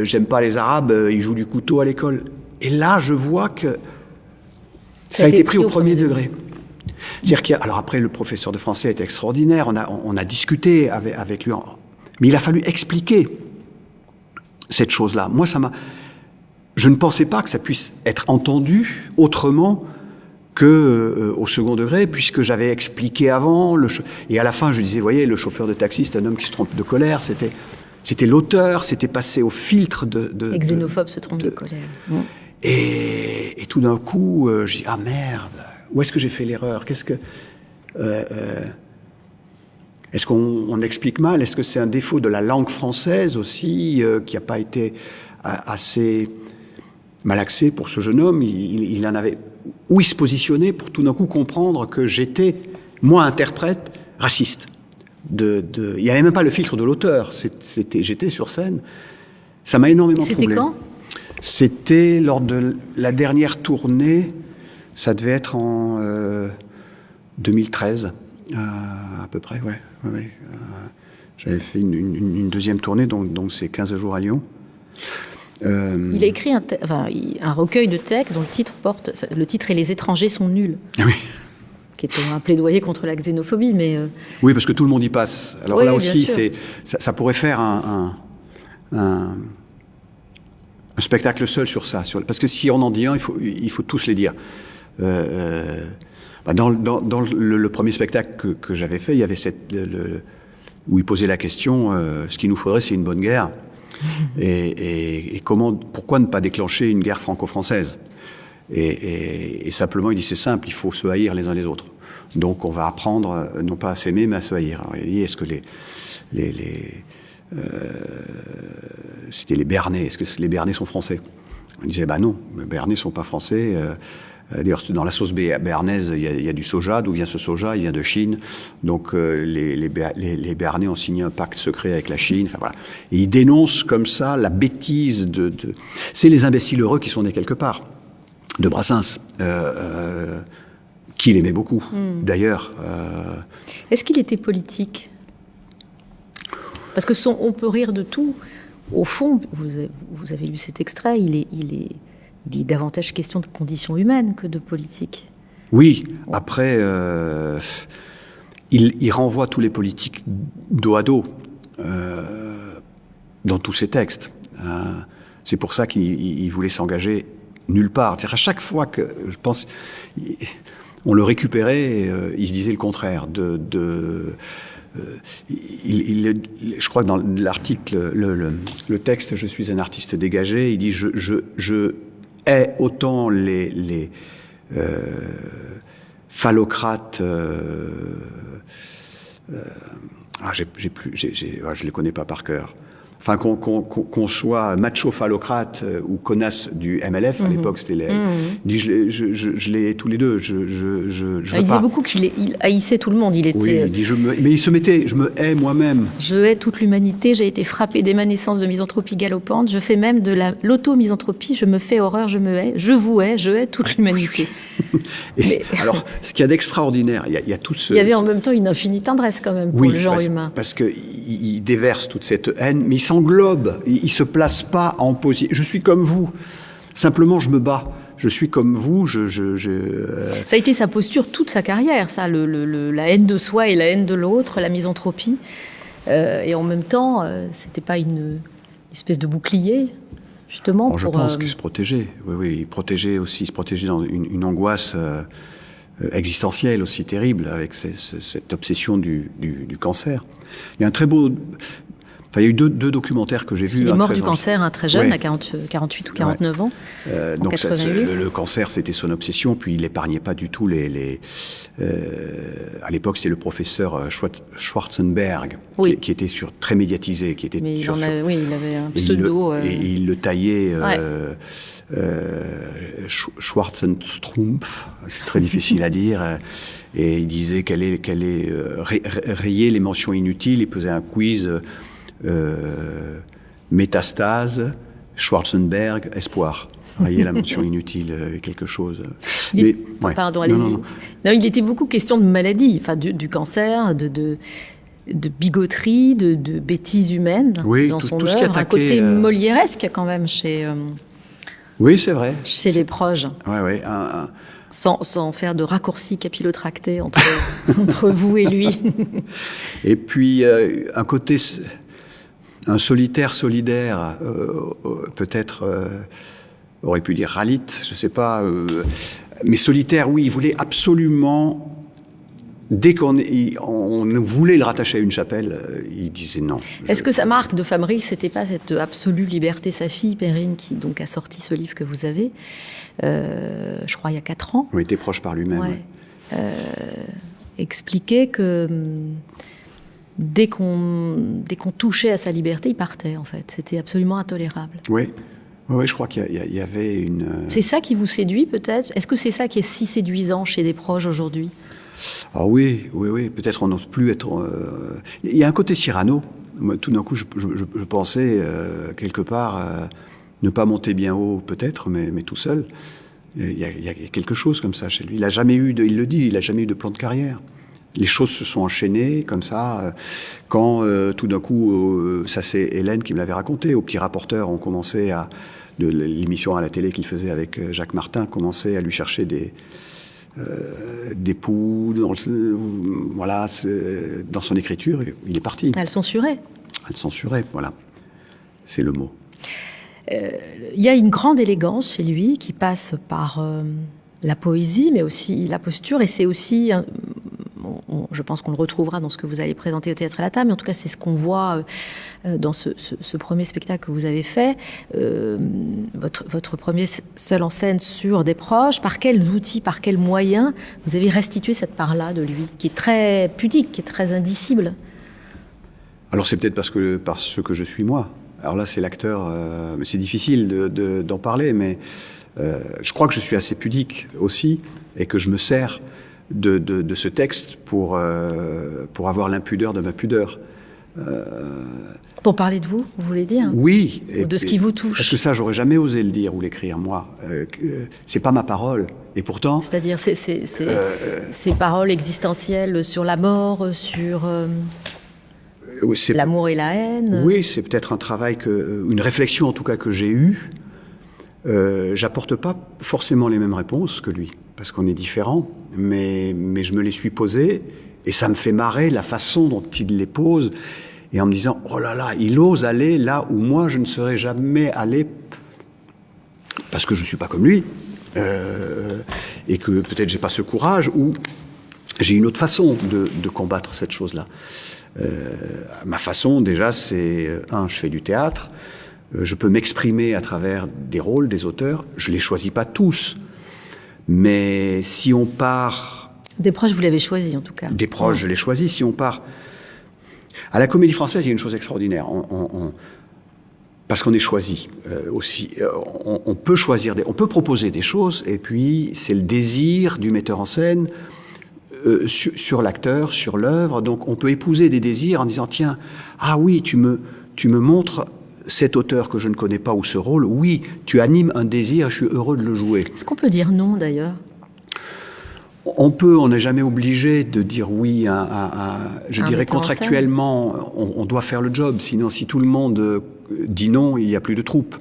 j'aime pas les Arabes, ils jouent du couteau à l'école. » Et là, je vois que ça a été pris au premier degré. C'est-à-dire alors après, le professeur de français était extraordinaire, on a discuté avec lui, mais il a fallu expliquer cette chose-là. Moi, je ne pensais pas que ça puisse être entendu autrement qu'au second degré, puisque j'avais expliqué avant, et à la fin, je disais, voyez, le chauffeur de taxi, c'est un homme qui se trompe de colère, c'était l'auteur, c'était passé au filtre de les xénophobes se trompent de colère. Et tout d'un coup, je dis, ah merde, où est-ce que j'ai fait l'erreur? Est-ce qu'on explique mal? Est-ce que c'est un défaut de la langue française aussi, qui n'a pas été assez malaxé pour ce jeune homme? Il en avait... Où il se positionnait pour tout d'un coup comprendre que j'étais, moi, interprète, raciste. Il n'y avait même pas le filtre de l'auteur. J'étais sur scène. Ça m'a énormément troublé. C'était quand ? C'était lors de la dernière tournée. Ça devait être en 2013, à peu près, ouais. J'avais fait une deuxième tournée, donc c'est 15 jours à Lyon. Il a écrit un recueil de textes dont le titre est « Les étrangers sont nuls ». Oui. Qui est un plaidoyer contre la xénophobie, mais... Oui, parce que tout le monde y passe. Alors oui, là aussi, ça pourrait faire un spectacle seul sur ça. Parce que si on en dit un, il faut tous les dire. Dans le premier spectacle que j'avais fait, il y avait où il posait la question, ce qu'il nous faudrait, c'est une bonne guerre. Et pourquoi ne pas déclencher une guerre franco-française ? Et simplement, il dit, c'est simple, il faut se haïr les uns les autres. Donc on va apprendre, non pas à s'aimer, mais à se haïr. Alors, il dit, est-ce que c'était les Béarnais, est-ce que les Béarnais sont français ? On disait, non, les Béarnais ne sont pas français. D'ailleurs, dans la sauce béarnaise, il y a du soja. D'où vient ce soja ? Il vient de Chine. Donc, les Béarnais ont signé un pacte secret avec la Chine. Enfin, voilà. Et ils dénoncent comme ça la bêtise C'est les imbéciles heureux qui sont nés quelque part. De Brassens, qu'il aimait beaucoup, d'ailleurs. Est-ce qu'il était politique ? Parce que on peut rire de tout. Au fond, vous avez lu cet extrait, il est davantage question de conditions humaines que de politique. Oui, après, il renvoie tous les politiques dos à dos dans tous ses textes. C'est pour ça qu'il voulait s'engager nulle part. C'est-à-dire à chaque fois que, je pense, on le récupérait, il se disait le contraire. Je crois que dans l'article, le texte « Je suis un artiste dégagé », il dit « Je hais autant les phallocrates... je les connais pas par cœur. Enfin, qu'on soit macho-phallocrate ou connasse du MLF, à l'époque, c'était les... Je les tous les deux. Il disait beaucoup qu'il haïssait tout le monde. Il était... Oui, il dit, mais il se mettait, je me hais moi-même. Je hais toute l'humanité, j'ai été frappé dès ma naissance de misanthropie galopante, je fais même de l'auto-misanthropie, je me fais horreur, je me hais, je vous hais, je hais toute l'humanité. Alors, ce qu'il y a d'extraordinaire, il y a tout ce... Il y avait en même temps une infinie tendresse quand même pour le genre humain. Parce qu'il déverse toute cette haine, mais il s'englobe, il ne se place pas en position. Je suis comme vous, simplement je me bats. Je suis comme vous, Ça a été sa posture toute sa carrière, ça, la haine de soi et la haine de l'autre, la misanthropie. Et en même temps, c'était pas une espèce de bouclier, justement. Je pense qu'il se protégeait. Oui, il se protégeait dans une angoisse existentielle aussi terrible, avec cette obsession du cancer. Il y a un très beau... Enfin, il y a eu deux documentaires que j'ai vus. Il est mort du cancer très jeune, à 48 ou 49 ans. Donc le cancer, c'était son obsession. Puis il n'épargnait pas du tout à l'époque, c'est le professeur Schwarzenberg qui était très médiatisé, qui était. Mais il avait un pseudo. Et il le taillait. Schwarzenstrumpf, c'est très difficile à dire. Et il disait qu'elle est rayer les mentions inutiles. Il faisait un quiz. Métastase, Schwarzenberg, espoir. Voyez la mention inutile, quelque chose. Pardon, allez-y. Non, il était beaucoup question de maladie, enfin du cancer, de bigoterie, de bêtises humaines dans son œuvre. Un côté molièresque quand même chez. Oui, c'est vrai. Chez les proches. Oui. Sans faire de raccourcis capillotractés entre vous et lui. Et puis un côté. Un solitaire solidaire, peut-être, aurait pu dire ralite, je ne sais pas. Mais solitaire, oui, il voulait absolument, dès qu'on voulait le rattacher à une chapelle, il disait non. Est-ce que sa marque de fabrique, c'était pas cette absolue liberté, sa fille, Perrine, qui donc a sorti ce livre que vous avez, je crois il y a 4 ans. Oui, il était proche par lui-même. Ouais. Expliquait que... Dès qu'on touchait à sa liberté, il partait, en fait. C'était absolument intolérable. Oui, je crois qu'il y avait une... C'est ça qui vous séduit, peut-être ? Est-ce que c'est ça qui est si séduisant chez des proches aujourd'hui ? Ah oui, peut-être on n'ose plus être... Il y a un côté Cyrano. Moi, tout d'un coup, je pensais, quelque part, ne pas monter bien haut, peut-être, mais tout seul. Il y a quelque chose comme ça chez lui. Il n'a jamais eu il le dit, il n'a jamais eu de plan de carrière. Les choses se sont enchaînées comme ça. Quand, tout d'un coup, ça c'est Hélène qui me l'avait raconté, au Petit Rapporteur, on commençait de l'émission à la télé qu'il faisait avec Jacques Martin, commençait à lui chercher des poux dans son écriture. Il est parti. Elle censurait. Elle censurait, voilà. C'est le mot. Il y a une grande élégance chez lui qui passe par la poésie, mais aussi la posture, et c'est aussi... je pense qu'on le retrouvera dans ce que vous allez présenter au Théâtre à la Table, mais en tout cas c'est ce qu'on voit dans ce premier spectacle que vous avez fait, votre premier seul en scène sur des proches. Par quels outils, par quels moyens vous avez restitué cette part-là de lui, qui est très pudique, qui est très indicible? Alors c'est peut-être parce que je suis moi. Alors là c'est l'acteur, c'est difficile d'en parler, mais je crois que je suis assez pudique aussi, et que je me sers de ce texte pour avoir l'impudeur de ma pudeur. Pour parler de vous voulez dire? Oui. Ou de ce qui vous touche? Parce que ça, j'aurais jamais osé le dire ou l'écrire, moi. C'est pas ma parole. Et pourtant... C'est-à-dire ces paroles existentielles sur la mort, sur l'amour et la haine? Oui, c'est peut-être un travail, une réflexion en tout cas que j'ai eue. J'apporte pas forcément les mêmes réponses que lui, parce qu'on est différents, mais je me les suis posées, et ça me fait marrer la façon dont il les pose, et en me disant, oh là là, il ose aller là où moi je ne serais jamais allé, parce que je ne suis pas comme lui, et que peut-être j'ai pas ce courage, ou j'ai une autre façon de combattre cette chose-là. Ma façon, déjà, c'est, je fais du théâtre, je peux m'exprimer à travers des rôles, des auteurs. Je ne les choisis pas tous. Mais si on part... Des proches, vous l'avez choisi, en tout cas. Des proches, je les choisis. Si on part... À la Comédie Française, il y a une chose extraordinaire. Parce qu'on est choisi aussi. On peut choisir, on peut proposer des choses, et puis c'est le désir du metteur en scène sur l'acteur, sur l'œuvre. Donc on peut épouser des désirs en disant, tiens, ah oui, tu me montres... cet auteur que je ne connais pas ou ce rôle, oui, tu animes un désir, je suis heureux de le jouer. Est-ce qu'on peut dire non, d'ailleurs? On n'est jamais obligé de dire oui je dirais contractuellement, on doit faire le job, sinon si tout le monde dit non, il n'y a plus de troupe.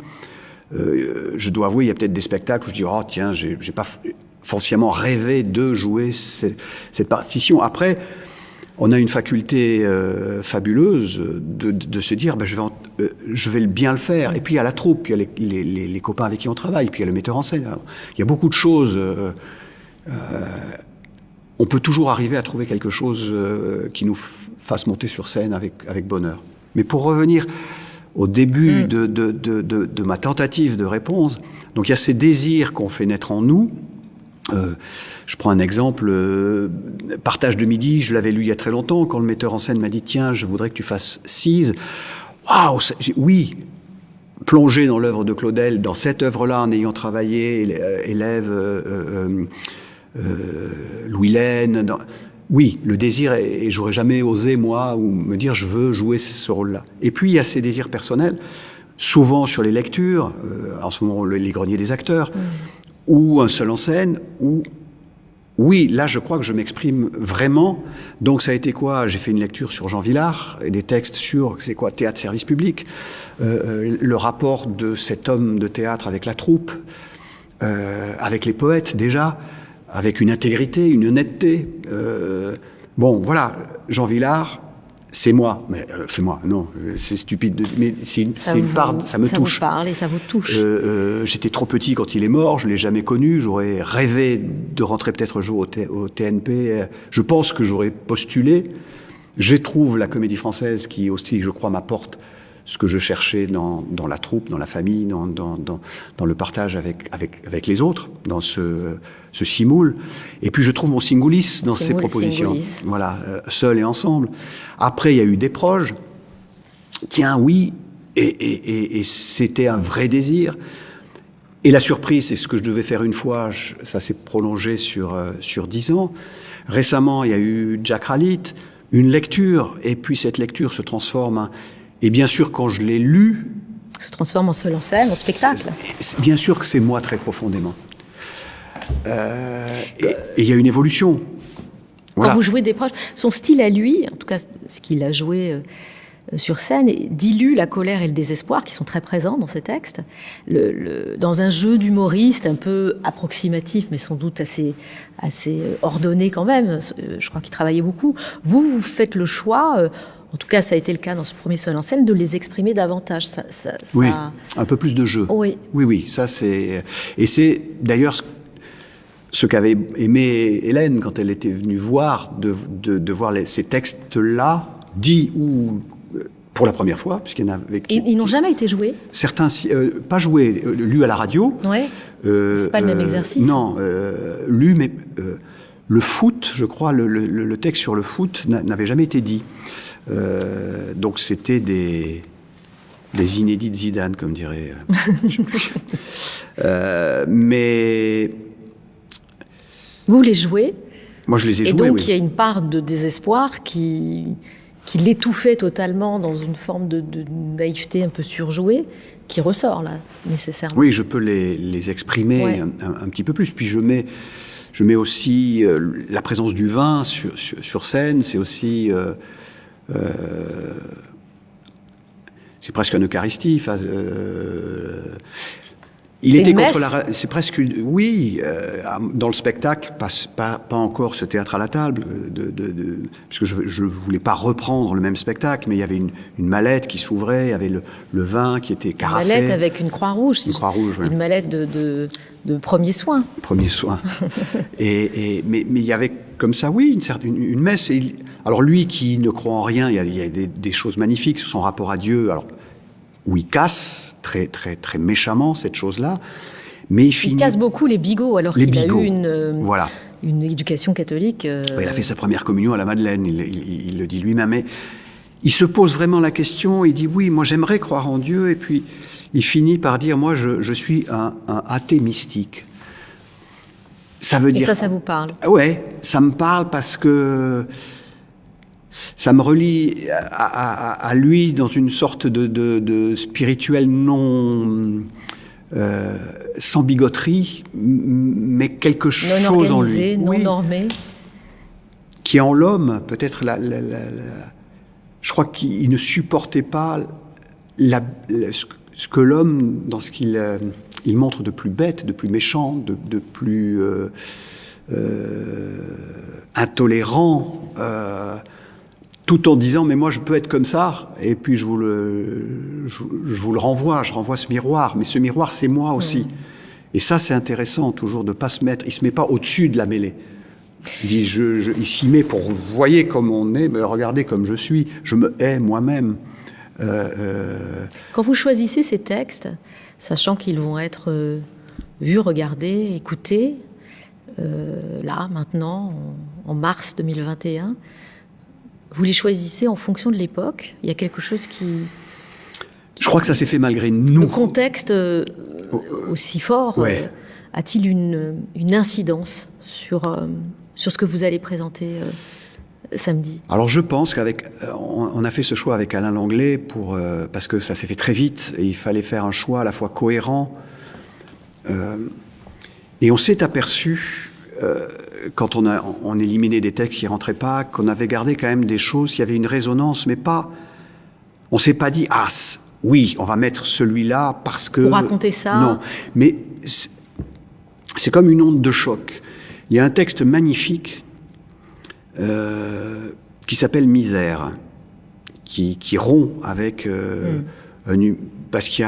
Je dois avouer, il y a peut-être des spectacles où je dis, oh tiens, j'ai pas foncièrement rêvé de jouer cette partition. Après, on a une faculté fabuleuse de se dire, je vais bien le faire. Et puis il y a la troupe, puis il y a les copains avec qui on travaille, puis il y a le metteur en scène. Alors, il y a beaucoup de choses. On peut toujours arriver à trouver quelque chose qui nous fasse monter sur scène avec bonheur. Mais pour revenir au début de ma tentative de réponse, donc il y a ces désirs qu'on fait naître en nous. Je prends un exemple, Partage de midi, je l'avais lu il y a très longtemps, quand le metteur en scène m'a dit, tiens, je voudrais que tu fasses Cise. Waouh, oui, plonger dans l'œuvre de Claudel, dans cette œuvre-là, en ayant travaillé, élève Louis Laine, oui, le désir, et j'aurais jamais osé, moi, ou me dire, je veux jouer ce rôle-là. Et puis, il y a ces désirs personnels, souvent sur les lectures, en ce moment, les greniers des acteurs, ou un seul en scène, ou... Oui, là, je crois que je m'exprime vraiment. Donc, ça a été quoi? J'ai fait une lecture sur Jean Vilar, et des textes sur, c'est quoi, théâtre service public, le rapport de cet homme de théâtre avec la troupe, avec les poètes, déjà, avec une intégrité, une honnêteté. Bon, voilà, Jean Vilar, c'est moi. Mais c'est moi, non, c'est stupide, mais c'est une part, ça me touche. Ça vous parle et ça vous touche. J'étais trop petit quand il est mort, je ne l'ai jamais connu, j'aurais rêvé de rentrer peut-être un jour au TNP, je pense que j'aurais postulé. Je trouve la Comédie Française qui aussi, je crois, m'apporte ce que je cherchais dans la troupe, dans la famille, dans le partage avec les autres, dans ce simoule. Et puis je trouve mon singulis dans ces propositions. Singulis. Voilà, seul et ensemble. Après, il y a eu des proches. Tiens, oui, et c'était un vrai désir. Et la surprise, c'est ce que je devais faire une fois, ça s'est prolongé sur 10 ans. Récemment, il y a eu Jack Ralite, une lecture, et puis cette lecture se transforme. Et bien sûr, quand je l'ai lu... Se transforme en seul en scène, en spectacle. Bien sûr que c'est moi très profondément. Et il y a une évolution. Voilà. Quand vous jouez des proches, son style à lui, en tout cas ce qu'il a joué sur scène, dilue la colère et le désespoir qui sont très présents dans ces textes. Dans un jeu d'humoriste un peu approximatif, mais sans doute assez ordonné quand même, je crois qu'il travaillait beaucoup. Vous faites le choix, en tout cas ça a été le cas dans ce premier seul en scène, de les exprimer davantage. Oui, un peu plus de jeu. Oui. Oui, ça c'est... Et c'est d'ailleurs ce qu'avait aimé Hélène quand elle était venue voir, de voir ces textes-là, dits ou pour la première fois, puisqu'il y en avait... Ils n'ont jamais été joués? Certains, pas joués, lus à la radio. Oui, c'est pas le même exercice. Non, lus, mais le foot, je crois, le texte sur le foot n'avait jamais été dit. Donc c'était des inédits de Zidane, comme dirait... mais... Vous les jouez? Moi, je les ai joués, et donc, oui. il y a une part de désespoir qui l'étouffait totalement dans une forme de naïveté un peu surjouée, qui ressort, là, nécessairement. Oui, je peux les exprimer un petit peu plus. Puis je mets aussi la présence du vin sur scène. C'est aussi... c'est presque un Eucharistie. Il était contre la... C'est presque... Oui, dans le spectacle, pas encore ce théâtre à la table, parce que je ne voulais pas reprendre le même spectacle, mais il y avait une mallette qui s'ouvrait, il y avait le vin qui était carafé. Une mallette avec une croix rouge. Une croix rouge, oui. Une mallette de premiers soins. Premiers soins. mais il y avait comme ça, oui, une messe. Alors lui qui ne croit en rien, il y a des choses magnifiques sur son rapport à Dieu, alors, où il casse très, très, très méchamment cette chose-là, mais il casse beaucoup les bigots, alors qu'il a eu une éducation catholique. Il a fait sa première communion à la Madeleine, il le dit lui-même, mais il se pose vraiment la question, il dit oui, moi j'aimerais croire en Dieu, et puis il finit par dire, moi je suis un athée mystique. Ça veut dire... Et ça vous parle? Ouais, ça me parle parce que ça me relie à lui dans une sorte de spirituel non... sans bigoterie, mais quelque chose en lui. Non normé. Qui est en l'homme, peut-être je crois qu'il ne supportait pas ce que l'homme, dans ce qu'il il montre de plus bête, de plus méchant, de plus intolérant, tout en disant mais moi je peux être comme ça, et puis je vous le renvoie, je renvoie ce miroir, mais ce miroir c'est moi aussi. Et ça c'est intéressant toujours de pas se mettre, il se met pas au-dessus de la mêlée. Il dit il s'y met pour vous voyez comme on est, mais regardez comme je suis, je me hais moi-même. Quand vous choisissez ces textes, sachant qu'ils vont être vus, regardés, écoutés, là, maintenant, en mars 2021, vous les choisissez en fonction de l'époque? Il y a quelque chose qui... Je crois que ça s'est fait malgré nous. Le contexte aussi fort a-t-il une incidence sur ce que vous allez présenter samedi? Alors je pense on a fait ce choix avec Alain Langlais parce que ça s'est fait très vite et il fallait faire un choix à la fois cohérent. Et on s'est aperçu, quand on éliminait des textes qui ne rentraient pas, qu'on avait gardé quand même des choses qui avaient une résonance, mais pas... On ne s'est pas dit, oui, on va mettre celui-là parce que... Pour raconter ça? Non, mais c'est comme une onde de choc. Il y a un texte magnifique qui s'appelle Misère, qui rompt avec... parce qu'il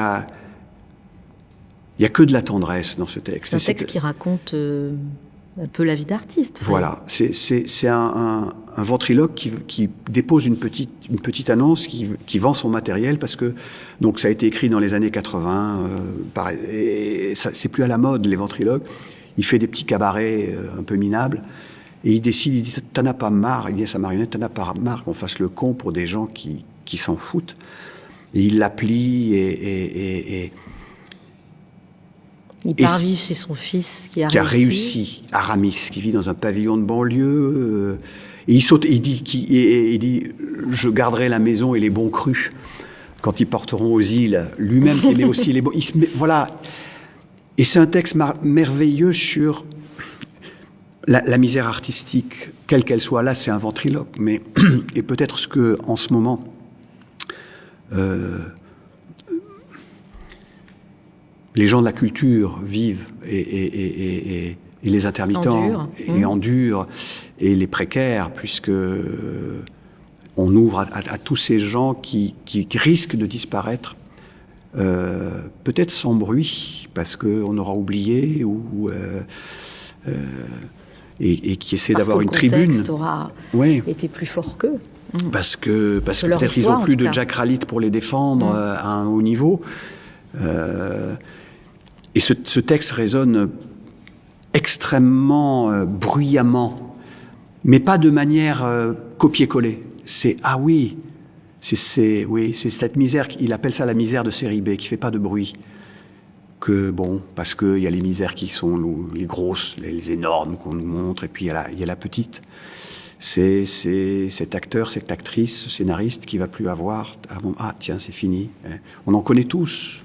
y a que de la tendresse dans ce texte. C'est un texte qui raconte un peu la vie d'artiste. Voilà, c'est un ventriloque qui dépose une petite annonce qui vend son matériel parce que donc ça a été écrit dans les années 80. Et c'est plus à la mode les ventriloques. Il fait des petits cabarets un peu minables et il décide, il dit t'en as pas marre, il dit à sa marionnette t'en as pas marre qu'on fasse le con pour des gens qui s'en foutent. Et il la plie et Il part vivre chez son fils qui a réussi, Aramis, qui vit dans un pavillon de banlieue. Et il dit « Je garderai la maison et les bons crus quand ils porteront aux îles. » Lui-même qui aimait aussi les bons... Voilà. Et c'est un texte merveilleux sur la misère artistique, quelle qu'elle soit. Là, c'est un ventriloque. Mais, et peut-être ce que, en ce moment... les gens de la culture vivent et les intermittents endurent et les précaires, puisque on ouvre à tous ces gens qui risquent de disparaître, peut-être sans bruit, parce qu'on aura oublié, et qui essaient d'avoir une tribune. Parce que le contexte aura été plus fort qu'eux. Parce que peut-être ils n'ont plus de Jack Ralite pour les défendre à un haut niveau. Et ce texte résonne extrêmement bruyamment, mais pas de manière copier-coller. C'est c'est cette misère, il appelle ça la misère de série B, qui fait pas de bruit. Parce qu'il y a les misères qui sont les grosses, les énormes qu'on nous montre, et puis il y a la petite. C'est cet acteur, cette actrice, ce scénariste qui va plus avoir... tiens, c'est fini. On en connaît tous.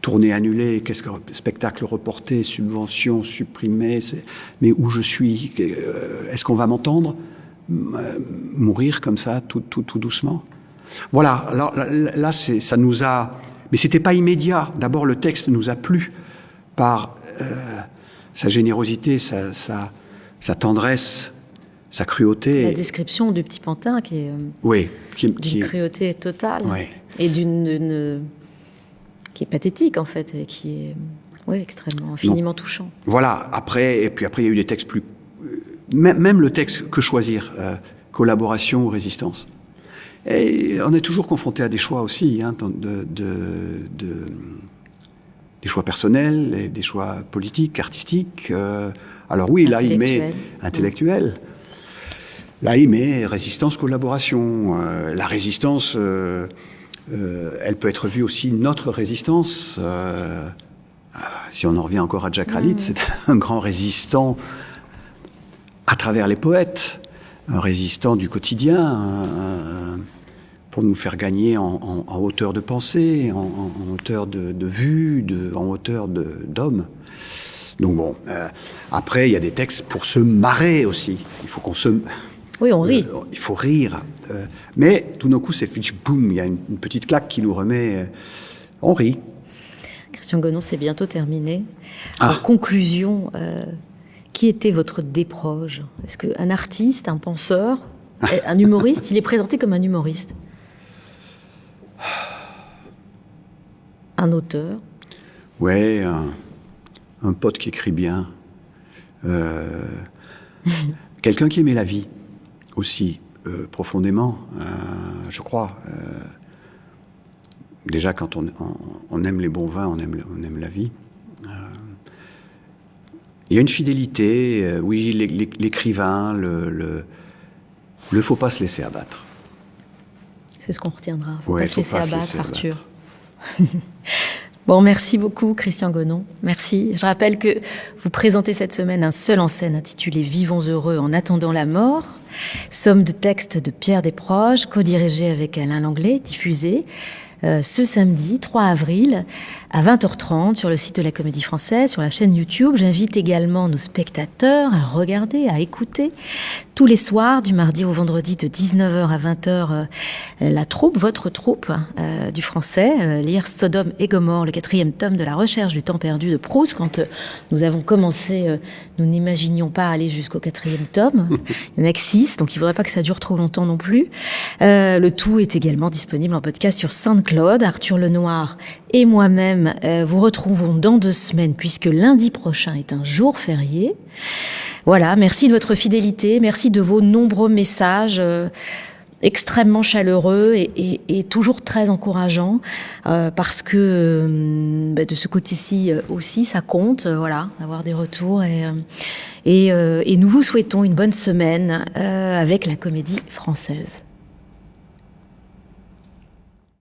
Tournée annulée, spectacle reporté, subvention supprimée, mais où je suis, est-ce qu'on va m'entendre mourir comme ça, tout doucement? Voilà, alors là, ça nous a... Mais c'était pas immédiat. D'abord, le texte nous a plu par sa générosité, sa tendresse, sa cruauté. La description du petit pantin qui est d'une cruauté totale et qui est pathétique en fait, et qui est extrêmement, infiniment touchant. Voilà, après il y a eu des textes plus... Même le texte Que choisir, collaboration ou résistance. Et on est toujours confronté à des choix aussi, des choix personnels, et des choix politiques, artistiques. Alors oui, là il met intellectuel. Là il met résistance, collaboration. La résistance... elle peut être vue aussi, notre résistance. Si on en revient encore à Jack Ralite, c'est un grand résistant à travers les poètes, un résistant du quotidien, pour nous faire gagner en hauteur de pensée, en hauteur de vue, en hauteur d'homme. Donc après, il y a des textes pour se marrer aussi. Il faut qu'on se... Oui, on rit. Il faut rire. Mais tout d'un coup, c'est boum, il y a une petite claque qui nous remet... on rit. Christian Gonon, c'est bientôt terminé. En conclusion, qui était votre déproge? Est-ce qu'un artiste, un penseur, un humoriste, il est présenté comme un humoriste? Un auteur? Ouais, un pote qui écrit bien. Quelqu'un qui aimait la vie. Aussi, profondément, je crois. Déjà, quand on aime les bons vins, on aime la vie. Il y a une fidélité, l'écrivain, le faut pas se laisser abattre. C'est ce qu'on retiendra. Faut pas se laisser abattre, Arthur. Bon, merci beaucoup, Christian Gonon. Merci. Je rappelle que vous présentez cette semaine un seul en scène intitulé « Vivons heureux en attendant la mort », somme de textes de Pierre Desproges, co-dirigé avec Alain Langlais, diffusé ce samedi 3 avril à 20h30 sur le site de la Comédie Française, sur la chaîne YouTube. J'invite également nos spectateurs à regarder, à écouter tous les soirs, du mardi au vendredi de 19h à 20h, la troupe, votre troupe du français, lire Sodome et Gomorrhe, le 4e tome de La recherche du temps perdu de Proust. Quand nous avons commencé, nous n'imaginions pas aller jusqu'au 4e tome. Il y en a que 6, donc il ne faudrait pas que ça dure trop longtemps non plus. Le tout est également disponible en podcast sur SoundCloud. Arthur Lenoir et moi-même vous retrouvons dans 2 semaines, puisque lundi prochain est un jour férié. Voilà, merci de votre fidélité, merci de vos nombreux messages extrêmement chaleureux et toujours très encourageants, parce que de ce côté-ci aussi, ça compte, voilà, d'avoir des retours. Et nous vous souhaitons une bonne semaine avec la Comédie Française.